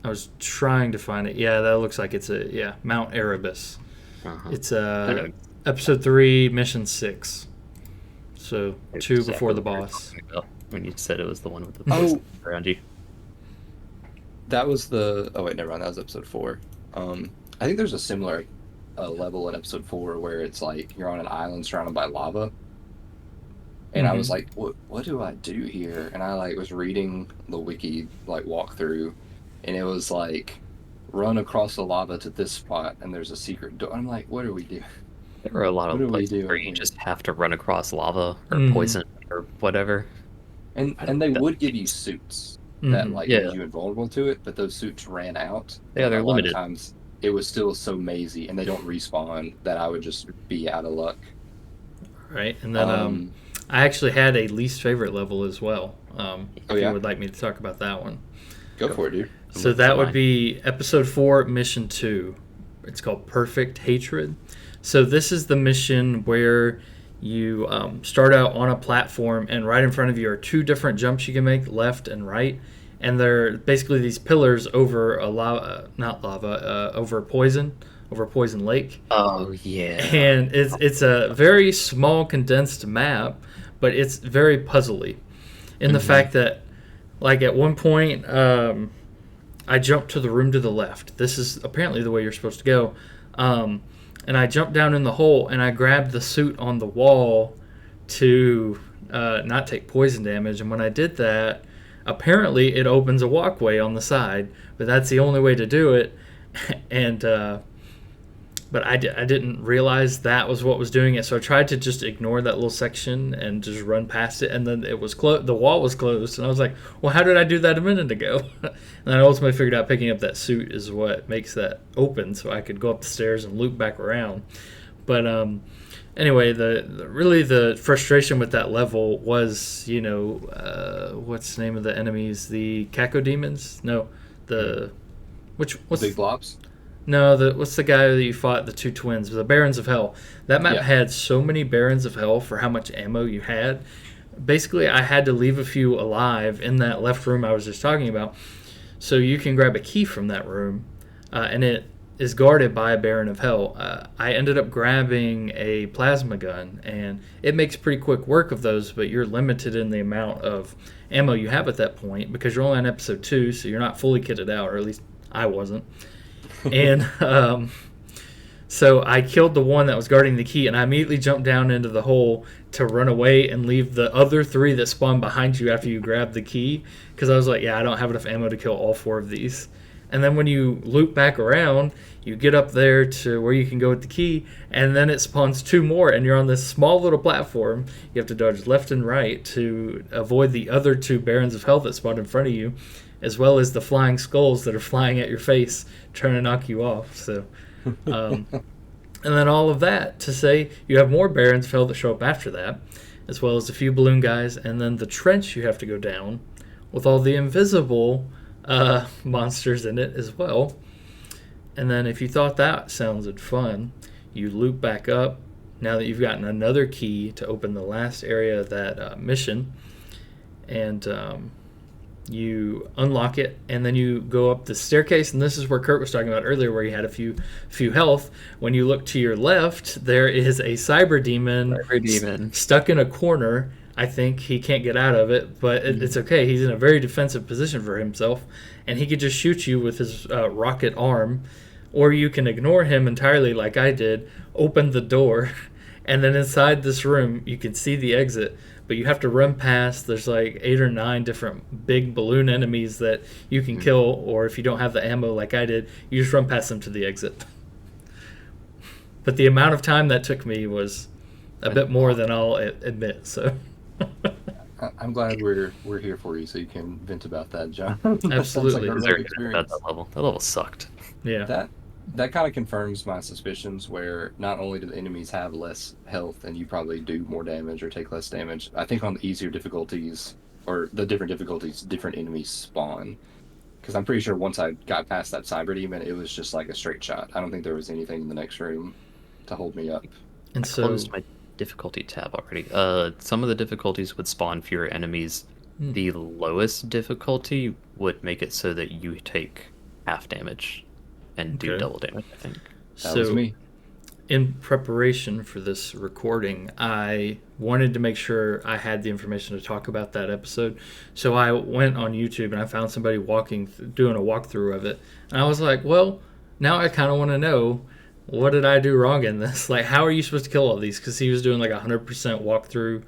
was trying to find it. Yeah, that looks like it's Mount Erebus. It's episode 3, mission 6. So It's 2 before exactly the what we were boss. talking about when you said it was the one with the Oh, around you. that was the. Oh wait, never mind. That was episode 4. I think there's a similar level in episode 4 where it's like you're on an island surrounded by lava, and I was like, what do I do here? And I like was reading the wiki like walkthrough, and it was like run across the lava to this spot, and there's a secret door. I'm like, what do we do? There are a lot What of are we places where doing you here? just have to run across lava or Mhm. poison or whatever. And they would give you suits that Mhm. like Yeah, made you invulnerable to it, but those suits ran out, yeah, and a they're lot of limited. times it was still so mazy, and they don't respawn that I would just be out of luck. Right, and then Um, I actually had a least favorite level as well. oh If you yeah, would like me to talk about that one. go for it, dude. I'm So looking for that would mine. be episode 4, mission 2. It's called Perfect Hatred. So this is the mission where you start out on a platform, and right in front of you are 2 different jumps you can make, left and right. And they're basically these pillars over a lava, not lava, over Poison Lake. Oh yeah. And it's a very small condensed map, but it's very puzzly in the fact that, like, at one point I jumped to the room to the left. This is apparently the way you're supposed to go. And I jumped down in the hole, and I grabbed the suit on the wall to not take poison damage. And when I did that, apparently it opens a walkway on the side, but that's the only way to do it. And but I didn't realize that was what was doing it, so I tried to just ignore that little section and just run past it, and then it was the wall was closed, and I was like, well, how did I do that a minute ago? And I ultimately figured out picking up that suit is what makes that open, so I could go up the stairs and loop back around. But anyway, the frustration with that level was, what's the name of the enemies? The Cacodemons? No, the what's Big blobs. no, what's the guy that you fought? The 2 twins, the Barons of Hell. That map Yeah. had so many Barons of Hell for how much ammo you had. Basically, I had to leave a few alive in that left room I was just talking about. So you can grab a key from that room, and it is guarded by a Baron of Hell. I ended up grabbing a plasma gun, and it makes pretty quick work of those, but you're limited in the amount of ammo you have at that point because you're only on episode 2, so you're not fully kitted out, or at least I wasn't. And so I killed the one that was guarding the key, and I immediately jumped down into the hole to run away and leave the other 3 that spawn behind you after you grab the key, because I was like, yeah, I don't have enough ammo to kill all 4 of these. And then when you loop back around, you get up there to where you can go with the key, and then it spawns 2 more, and you're on this small little platform. You have to dodge left and right to avoid the other 2 Barons of Hell that spawned in front of you, as well as the flying skulls that are flying at your face trying to knock you off. So, and then all of that to say you have more Barons of Hell that show up after that, as well as a few balloon guys, and then the trench you have to go down with all the invisible monsters in it as well. And then if you thought that sounded fun, you loop back up now that you've gotten another key to open the last area of that mission, and you unlock it, and then you go up the staircase, and this is where Kurt was talking about earlier, where you had a few health. When you look to your left, there is a cyber demon, stuck in a corner. I think he can't get out of it, but it's okay. He's in a very defensive position for himself, and he could just shoot you with his rocket arm, or you can ignore him entirely like I did, open the door, and then inside this room you can see the exit, but you have to run past. There's like 8 or 9 different big balloon enemies that you can kill, or if you don't have the ammo like I did, you just run past them to the exit. But the amount of time that took me was a bit more than I'll admit. So I'm glad we're here for you, so you can vent about that, John. Absolutely. That sounds like a Very rough good about experience. that level. That level sucked. yeah, That kind of confirms my suspicions, where not only do the enemies have less health and you probably do more damage or take less damage, I think on the easier difficulties, or the different difficulties, different enemies spawn. Because I'm pretty sure once I got past that cyber demon, it was just like a straight shot. I don't think there was anything in the next room to hold me up. and I so closed my difficulty tab already. Some of the difficulties would spawn fewer enemies. The lowest difficulty would make it so that you take half damage and do Okay. double damage, I think. That was me. in preparation for this recording, I wanted to make sure I had the information to talk about that episode. So I went on YouTube and I found somebody doing a walkthrough of it. And I was like, well, now I kind of want to know, what did I do wrong in this? Like, how are you supposed to kill all these? Because he was doing like a 100% walkthrough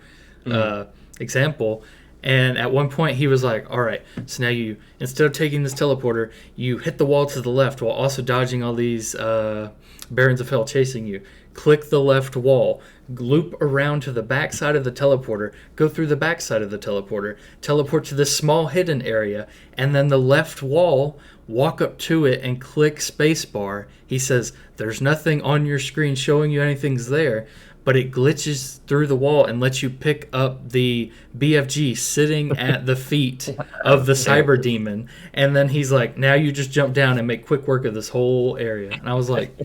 example. And at one point he was like, all right, so now you, instead of taking this teleporter, you hit the wall to the left while also dodging all these Barons of Hell chasing you. Click the left wall, loop around to the back side of the teleporter, go through the back side of the teleporter, teleport to this small hidden area, and then the left wall, walk up to it and click spacebar. He says, there's nothing on your screen showing you anything's there, but it glitches through the wall and lets you pick up the BFG sitting at the feet of the cyber demon. And then he's like, now you just jump down and make quick work of this whole area. And I was like,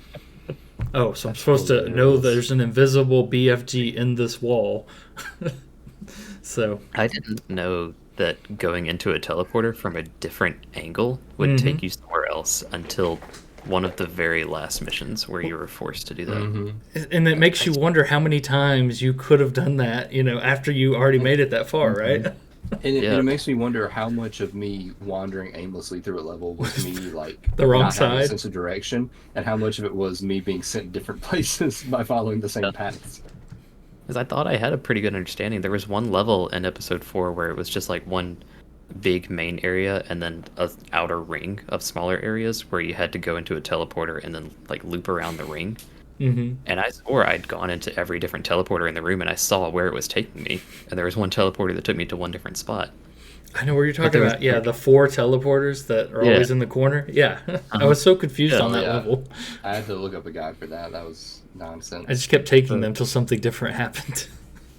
oh, so I'm supposed to know there's an invisible BFG in this wall. So I didn't know that going into a teleporter from a different angle would take you somewhere else until one of the very last missions where you were forced to do that. And it makes you wonder how many times you could have done that, after you already made it that far, right? And it makes me wonder how much of me wandering aimlessly through a level was me like the wrong not having a side sense of direction, and how much of it was me being sent different places by following the same paths. Because I thought I had a pretty good understanding. There was one level in episode 4 where it was just like one big main area and then a outer ring of smaller areas where you had to go into a teleporter and then like loop around the ring. And I swore I'd gone into every different teleporter in the room and I saw where it was taking me, and there was one teleporter that took me to one different spot. I know where you're talking about. Yeah, the 4 teleporters that are always in the corner. Yeah, I was so confused on that level. I had to look up a guide for that. That was nonsense. I just kept taking them until something different happened.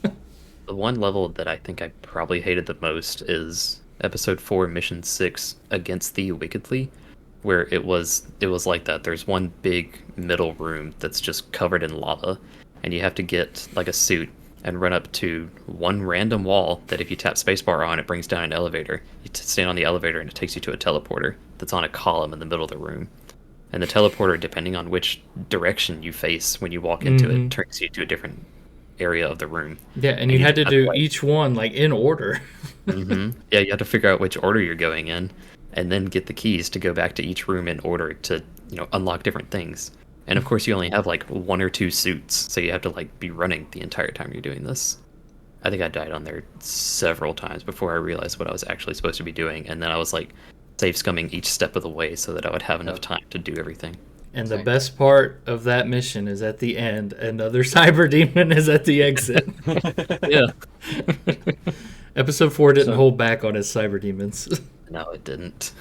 The one level that I think I probably hated the most is episode 4, mission 6, Against Thee Wickedly, where it was like that. There's one big middle room that's just covered in lava, and you have to get like a suit and run up to one random wall that if you tap spacebar on, it brings down an elevator. You stand on the elevator and it takes you to a teleporter that's on a column in the middle of the room. And the teleporter, depending on which direction you face when you walk into it, turns you to a different area of the room. Yeah, and you had to do each one like in order. Yeah, you have to figure out which order you're going in, and then get the keys to go back to each room in order to, unlock different things. And of course, you only have like 1 or 2 suits, so you have to like be running the entire time you're doing this. I think I died on there several times before I realized what I was actually supposed to be doing, and then I was like save scumming each step of the way so that I would have enough time to do everything. And the best part of that mission is at the end. Another cyber demon is at the exit. Yeah. Episode 4 didn't hold back on his cyber demons. No, it didn't.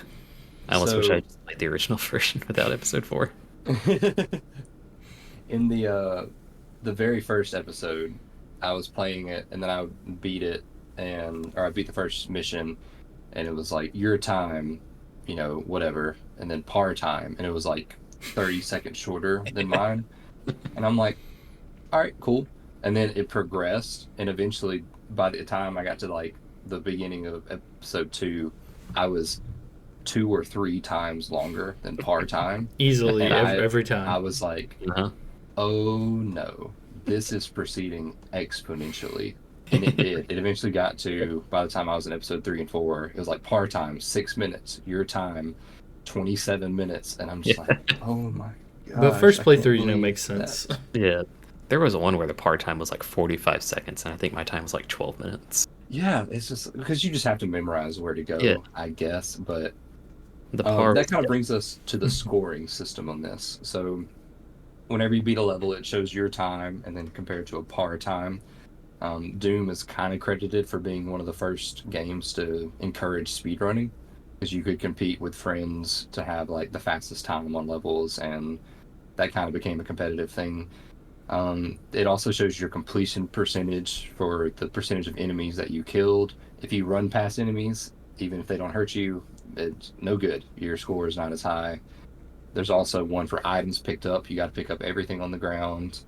I almost wish I just played the original version without episode 4. In the very first episode, I was playing it, and then I beat it, or I beat the first mission, and it was like your time, whatever, and then par time, and it was like 30 seconds shorter than mine, and I'm like, all right, cool. And then it progressed, and eventually, by the time I got to like the beginning of episode 2, I was 2 or 3 times longer than par time. Easily, every time. I was like, oh no, this is proceeding exponentially. And it did. It eventually got to, by the time I was in episode 3 and 4, it was like par time, 6 minutes, your time, 27 minutes. And I'm just like, oh my god. The first playthrough, makes sense. Yeah. There was one where the par time was like 45 seconds, and I think my time was like 12 minutes. Yeah, it's just because you just have to memorize where to go, I guess. But the par that kind of brings us to the scoring system on this. So whenever you beat a level, it shows your time, and then compared to a par time. Doom is kind of credited for being one of the first games to encourage speedrunning, because you could compete with friends to have like the fastest time on levels, and that kind of became a competitive thing. It also shows your completion percentage for the percentage of enemies that you killed. If you run past enemies, even if they don't hurt you, it's no good. Your score is not as high. There's also one for items picked up. You got to pick up everything on the ground.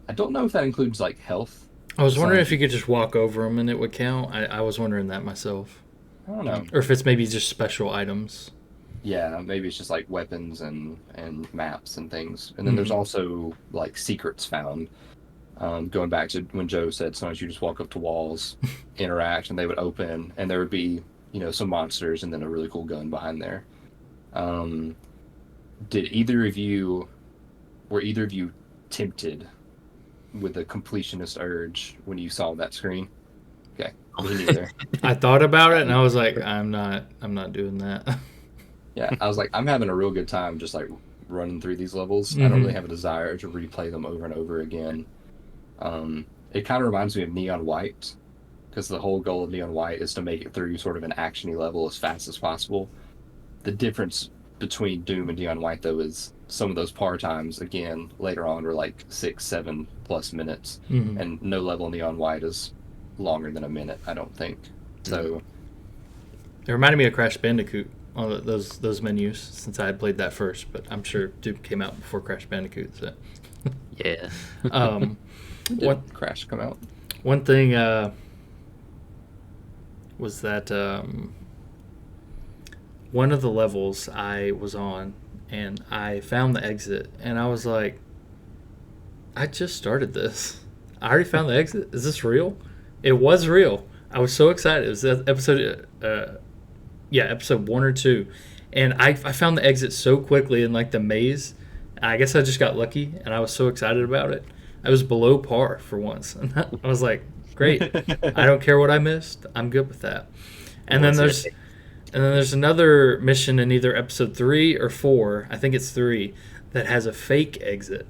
I don't know if that includes like health. I was wondering if you could just walk over them and it would count. I was wondering that myself. I don't know. Or if it's maybe just special items. Yeah, maybe it's just like weapons and maps and things. And then there's also like secrets found. Going back to when Joe said sometimes you just walk up to walls, interact, and they would open, and there would be, some monsters and then a really cool gun behind there. Um, did either of you, were either of you tempted with a completionist urge when you saw that screen? Okay, me neither. I thought about it and I was like, I'm not doing that. Yeah, I was like, I'm having a real good time just like running through these levels. I don't really have a desire to replay them over and over again. It kind of reminds me of Neon White, because the whole goal of Neon White is to make it through sort of an actiony level as fast as possible. The difference between Doom and Neon White, though, is some of those par times, again, later on were like 6-7+ minutes, and no level in Neon White is longer than a minute, I don't think. So It reminded me of Crash Bandicoot, all those menus, since I had played that first, but I'm sure Doom came out before Crash Bandicoot. So. Yeah. did Crash come out? One thing was that one of the levels I was on, and I found the exit, and I was like, I just started this. I already found the exit. Is this real? It was real. I was so excited. It was episode 1 or 2, and I found the exit so quickly in like the maze. I guess I just got lucky, and I was so excited about it. I was below par for once, and I was like, "Great! I don't care what I missed. I'm good with that." And then there's another mission in either episode 3 or 4. I think it's 3 that has a fake exit,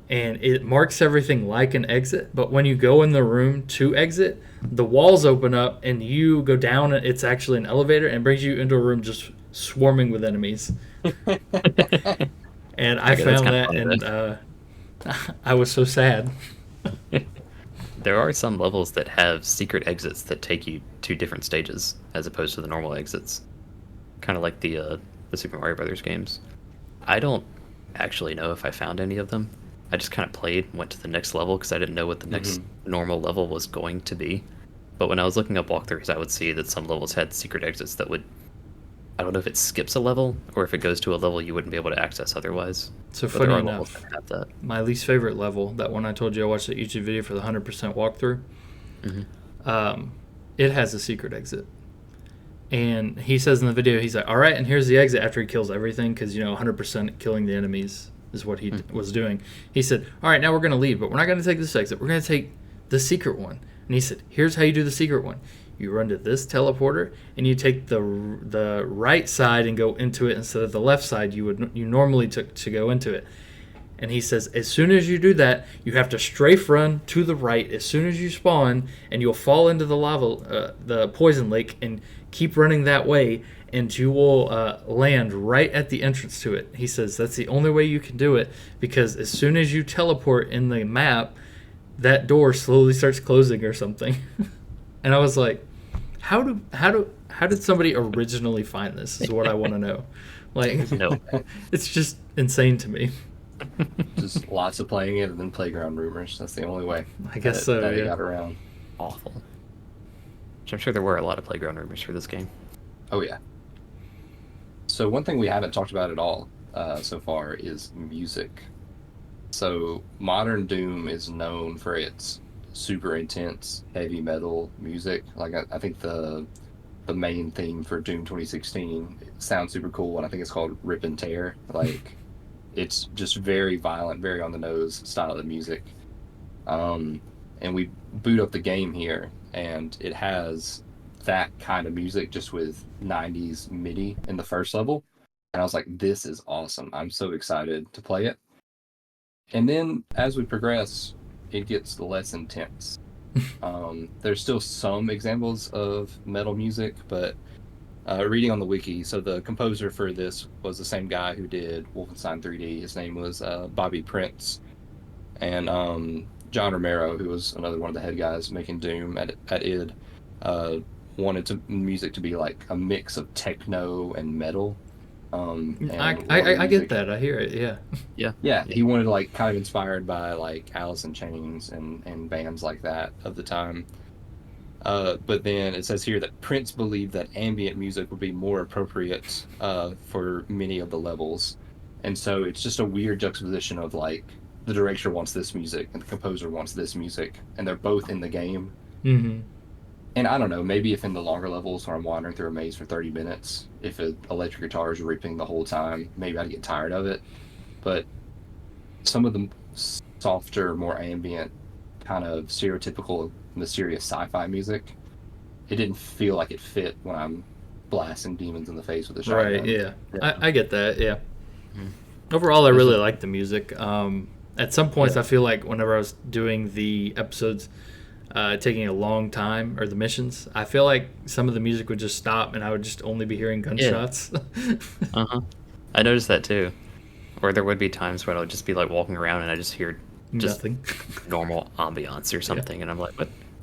and it marks everything like an exit. But when you go in the room to exit, the walls open up, and you go down. And it's actually an elevator, and it brings you into a room just swarming with enemies. And I found that, and I was so sad. There are some levels that have secret exits that take you to different stages as opposed to the normal exits, kind of like the Super Mario Brothers games. I don't actually know if I found any of them. I just kind of played, went to the next level because I didn't know what the next normal level was going to be. But when I was looking up walkthroughs, I would see that some levels had secret exits that would, I don't know if it skips a level or if it goes to a level you wouldn't be able to access otherwise. So But funny there are levels enough, that have that. my least favorite level, that one I told you I watched the YouTube video for the 100% walkthrough, it has a secret exit. And he says in the video, he's like, all right, and here's the exit after he kills everything, because, 100% killing the enemies is what he was doing. He said, all right, now we're going to leave, but we're not going to take this exit. We're going to take the secret one. And he said, here's how you do the secret one. You run to this teleporter, and you take the right side and go into it instead of the left side you normally took to go into it. And he says, as soon as you do that, you have to strafe run to the right as soon as you spawn, and you'll fall into the lava, the poison lake, and keep running that way, and you will land right at the entrance to it. He says that's the only way you can do it, because as soon as you teleport in the map, that door slowly starts closing or something. And I was like, how did somebody originally find this? Is what I want to know. Like, No. It's just insane to me. Just lots of playing it and then playground rumors. That's the only way. I guess so. That it Yeah. got around. Awful. Which I'm sure there were a lot of playground rumors for this game. Oh yeah. So one thing we haven't talked about at all so far is music. So modern Doom is known for its super intense heavy metal music. Like I think the main theme for Doom 2016 sounds super cool, and I think it's called Rip and Tear. Like it's just very violent, very on the nose style of music. And we boot up the game here, and it has that kind of music just with 90s MIDI in the first level. And I was like, this is awesome. I'm so excited to play it. And then as we progress, it gets less intense. There's still some examples of metal music, but reading on the wiki, so the composer for this was the same guy who did Wolfenstein 3D. His name was Bobby Prince. And John Romero, who was another one of the head guys making Doom at id, wanted music to be like a mix of techno and metal. I get that. I hear it. Yeah. Yeah, he wanted to like kind of inspired by like Alice in Chains and bands like that of the time. But then it says here that Prince believed that ambient music would be more appropriate for many of the levels. And so it's just a weird juxtaposition of like the director wants this music and the composer wants this music, and they're both in the game. Mm-hmm. And I don't know, maybe if in the longer levels where I'm wandering through a maze for 30 minutes, if an electric guitar is ripping the whole time, maybe I'd get tired of it. But some of the softer, more ambient, kind of stereotypical, mysterious sci-fi music, it didn't feel like it fit when I'm blasting demons in the face with a shotgun. Right. Yeah. Yeah. I get that. Yeah. Mhm. Overall, I There's really a- like the music. At some points, Yeah. I feel like whenever I was doing the episodes, taking a long time, or the missions, I feel like some of the music would just stop, and I would just only be hearing gunshots. Uh-huh. I noticed that too. Or there would be times when I would just be like walking around and I just hear just Nothing. normal ambiance or something, and I'm like,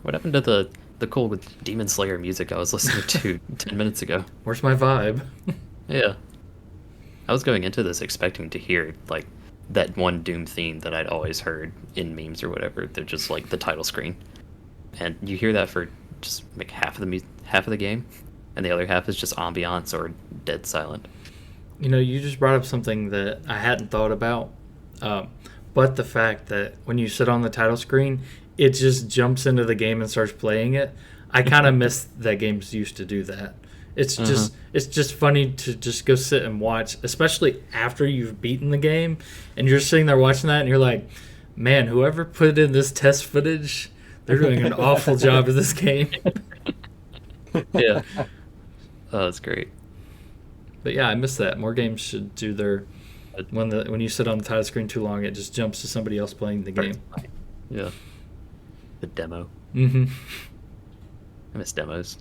what happened to the cool Demon Slayer music I was listening to 10 minutes ago? Where's my vibe? Yeah. I was going into this expecting to hear like that one Doom theme that I'd always heard in memes or whatever. They're just like the title screen, and you hear that for just like half of the game, and the other half is just ambiance or dead silent. You just brought up something that I hadn't thought about. But the fact that when you sit on the title screen, it just jumps into the game and starts playing it. I kind of miss that games used to do that. It's just funny to just go sit and watch, especially after you've beaten the game, and you're sitting there watching that, and you're like, man, whoever put in this test footage, they're doing an awful job of this game. Yeah. Oh, that's great. But yeah, I miss that. More games should do their when you sit on the title screen too long, it just jumps to somebody else playing the game. Yeah. The demo. Mm-hmm. I miss demos.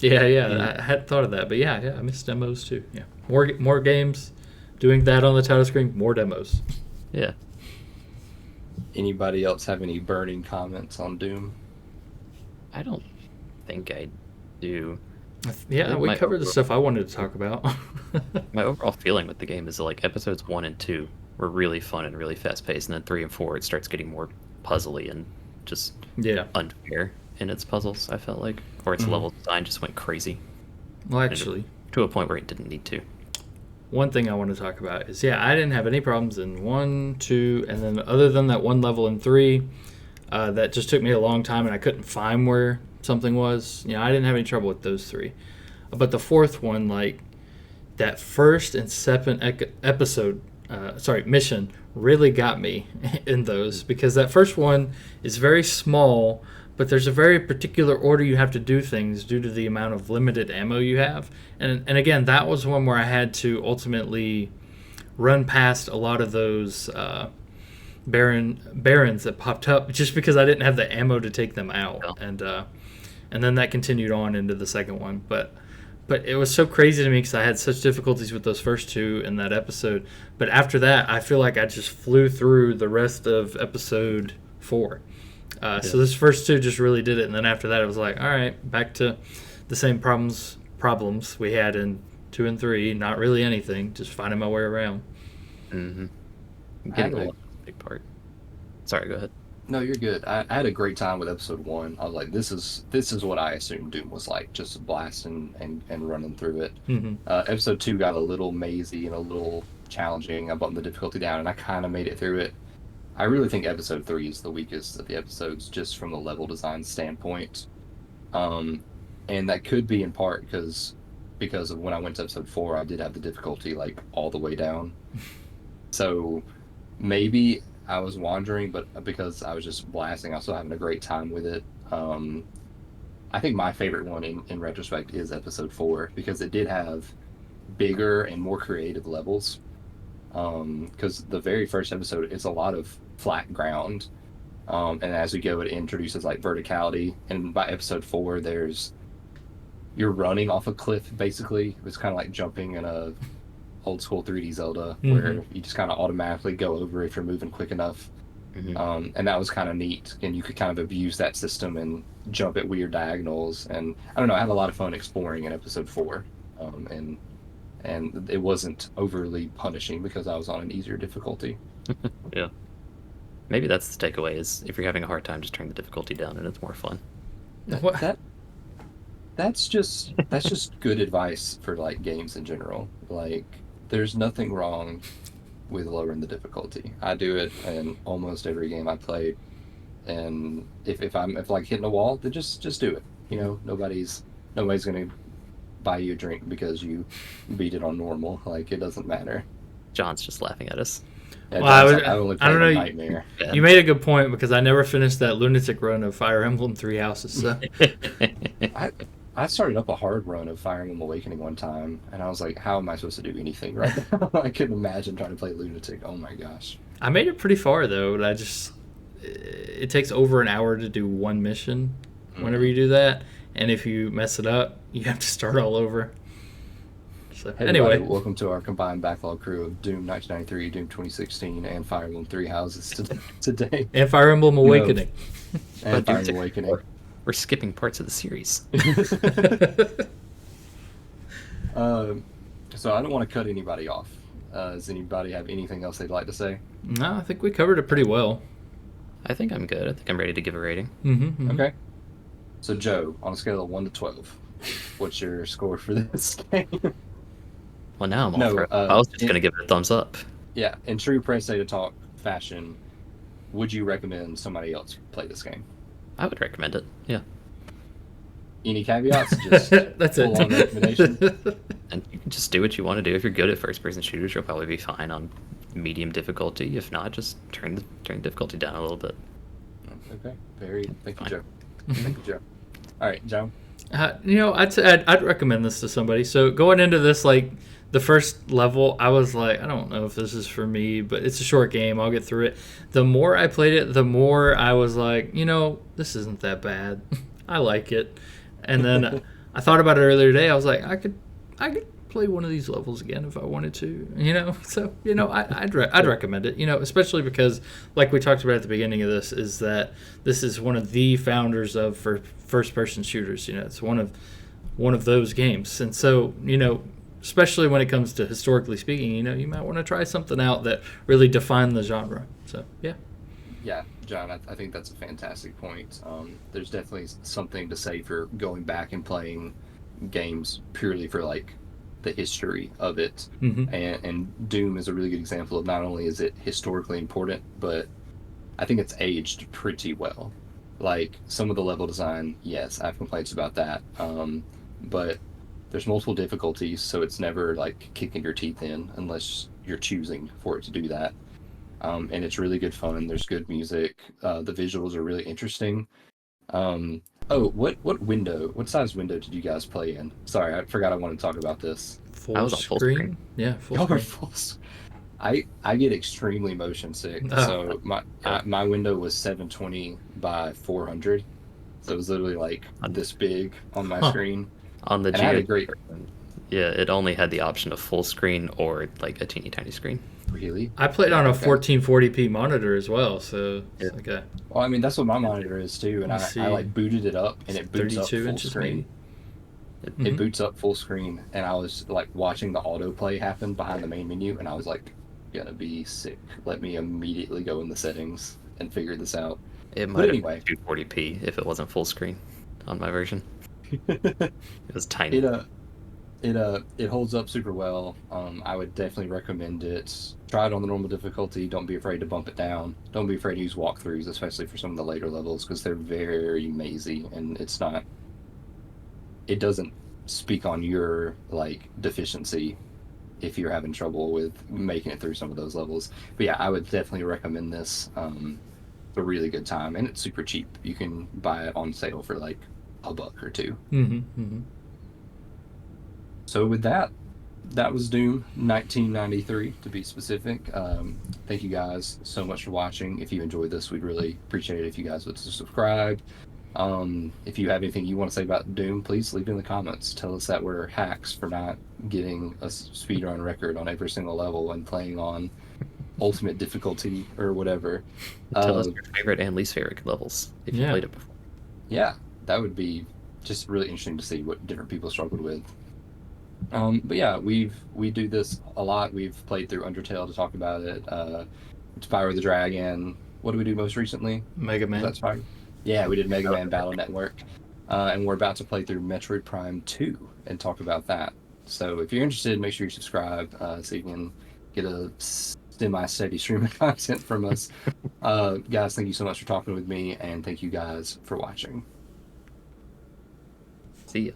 Yeah, I hadn't thought of that, but yeah, I miss demos too. Yeah, more games, doing that on the title screen, more demos. Yeah. Anybody else have any burning comments on Doom? I don't think I do. Yeah, we My covered the overall- stuff I wanted to talk about. My overall feeling with the game is that, like, episodes 1 and 2 were really fun and really fast paced, and then 3 and 4 it starts getting more puzzly and just Yeah. unfair in its puzzles. I felt like, or its Mhm. level design just went crazy Well, actually, to a point where it didn't need to. one thing I want to talk about is I didn't have any problems in 1, 2, and then other than that one level in 3, that just took me a long time and I couldn't find where something was. I didn't have any trouble with those 3, but the fourth one, like that first and second mission, really got me in those, because that first one is very small, but there's a very particular order you have to do things due to the amount of limited ammo you have. And again, that was one where I had to ultimately run past a lot of those barons that popped up just because I didn't have the ammo to take them out. Yeah. And then that continued on into the second one. But it was so crazy to me because I had such difficulties with those first 2 in that episode. But after that, I feel like I just flew through the rest of episode 4. So this first 2 just really did it. And then after that, it was like, all right, back to the same problems we had in 2 and 3. Not really anything, just finding my way around. Mm-hmm. I Getting had a a- lot big part. Sorry, go ahead. No, you're good. I had a great time with episode 1. I was like, this is what I assumed Doom was like, just blasting and running through it. Mm-hmm. Episode 2 got a little mazy and a little challenging. I bumped the difficulty down, and I kind of made it through it. I really think episode 3 is the weakest of the episodes, just from the level design standpoint. And that could be in part because of when I went to episode 4, I did have the difficulty like all the way down. So maybe I was wandering, but because I was just blasting, I was still having a great time with it. I think my favorite one in retrospect is episode 4, because it did have bigger and more creative levels. Because the very first episode, it's a lot of flat ground. And as we go, it introduces like verticality. And by episode 4, you're running off a cliff, basically. It's kind of like jumping in a old school 3D Zelda, where you just kind of automatically go over if you're moving quick enough. Mm-hmm. And that was kind of neat, and you could kind of abuse that system and jump at weird diagonals. And I don't know, I had a lot of fun exploring in episode 4, and it wasn't overly punishing because I was on an easier difficulty. Yeah. Maybe that's the takeaway, is if you're having a hard time, just turn the difficulty down and it's more fun. What? That's just good advice for like games in general. Like, there's nothing wrong with lowering the difficulty. I do it in almost every game I play, and if like hitting a wall, then just do it. Nobody's gonna buy you a drink because you beat it on normal. Like, it doesn't matter. John's just laughing at us. Yeah, Well, John's like, I only I don't played know. Nightmare. Yeah. You made a good point because I never finished that lunatic run of Fire Emblem Three Houses. So I started up a hard run of Fire Emblem Awakening one time, and I was like, how am I supposed to do anything right now? I couldn't imagine trying to play Lunatic. Oh my gosh. I made it pretty far though, but it takes over an hour to do one mission. Whenever you do that, and if you mess it up, you have to start all over. So Hey anyway, everybody, welcome to our combined backlog crew of Doom 1993, Doom 2016, and Fire Emblem Three Houses today. and Fire Emblem Awakening. And Fire Dude, Emblem Awakening. We're skipping parts of the series. So I don't want to cut anybody off. Does anybody have anything else they'd like to say? No, I think we covered it pretty well. I think I'm good. I think I'm ready to give a rating. Mm-hmm. Okay. So Joe, on a scale of 1 to 12, what's your score for this game? Well, now I'm all No, for it. I was just going to give it a thumbs up. Yeah, in true Press Data Talk fashion, would you recommend somebody else play this game? I would recommend it. Yeah. Any caveats? Just That's it. full-on recommendation? And you can just do what you want to do. If you're good at first-person shooters, you'll probably be fine on medium difficulty. If not, just turn the difficulty down a little bit. Okay, thank you, Fine. Joe. Thank you, Joe. All right, Joe. I'd recommend this to somebody. So going into this, like the first level, I was like, I don't know if this is for me, but it's a short game. I'll get through it. The more I played it, the more I was like, this isn't that bad. I like it. And then I thought about it earlier today. I was like, I could play one of these levels again if I wanted to. So I'd recommend it. Especially because, like we talked about at the beginning of this, is that this is one of the founders of first-person shooters. It's one of those games, and so especially when it comes to historically speaking, you might want to try something out that really defined the genre. So yeah. Yeah, John, I think that's a fantastic point. There's definitely something to say for going back and playing games purely for like the history of it. Mm-hmm. And Doom is a really good example of not only is it historically important, but I think it's aged pretty well. Like, some of the level design, yes, I have complaints about that. But there's multiple difficulties, so it's never like kicking your teeth in unless you're choosing for it to do that. And it's really good fun. There's good music. The visuals are really interesting. What size window did you guys play in? Sorry, I forgot I wanted to talk about this. I was on full screen. Yeah, full Y'all are screen. I get extremely motion sick. So my window was 720 by 400. So it was literally like this big on my screen. On the And I had a GA, great. yeah, it only had the option of full screen or like a teeny tiny screen. Really? I played on a Okay. 1440p monitor as well, so it's like a Well, I mean, that's what my monitor is too, and Let's see. I like booted it up, and it boots up 32 full inches screen. maybe. It Mhm. boots up full screen, and I was like watching the autoplay happen behind the main menu, and I was like, gonna be sick. Let me immediately go in the settings and figure this out. It might anyway. have been 240p if it wasn't full screen on my version. It was tiny. It holds up super well. I would definitely recommend it. Try it on the normal difficulty. Don't be afraid to bump it down. Don't be afraid to use walkthroughs, especially for some of the later levels, because they're very mazy, and it doesn't speak on your like deficiency if you're having trouble with making it through some of those levels. But yeah, I would definitely recommend this. It's a really good time, and it's super cheap. You can buy it on sale for like $1 or $2. Mm-hmm. Mm-hmm. So with that was Doom 1993 to be specific. Thank you guys so much for watching. If you enjoyed this, we'd really appreciate it if you guys would subscribe. If you have anything you want to say about Doom, please leave it in the comments. Tell us that we're hacks for not getting a speedrun record on every single level and playing on ultimate difficulty or whatever. Tell us your favorite and least favorite levels if you Yeah. played it before. Yeah, that would be just really interesting to see what different people struggled with. But yeah, we do this a lot. We've played through Undertale to talk about it. Spyro the Dragon. What did we do most recently? Mega Man. That's fine. Yeah, we did Mega Man Battle Network. and we're about to play through Metroid Prime 2 and talk about that. So if you're interested, make sure you subscribe so you can get a semi-steady stream of content from us. Guys, thank you so much for talking with me, and thank you guys for watching. See ya.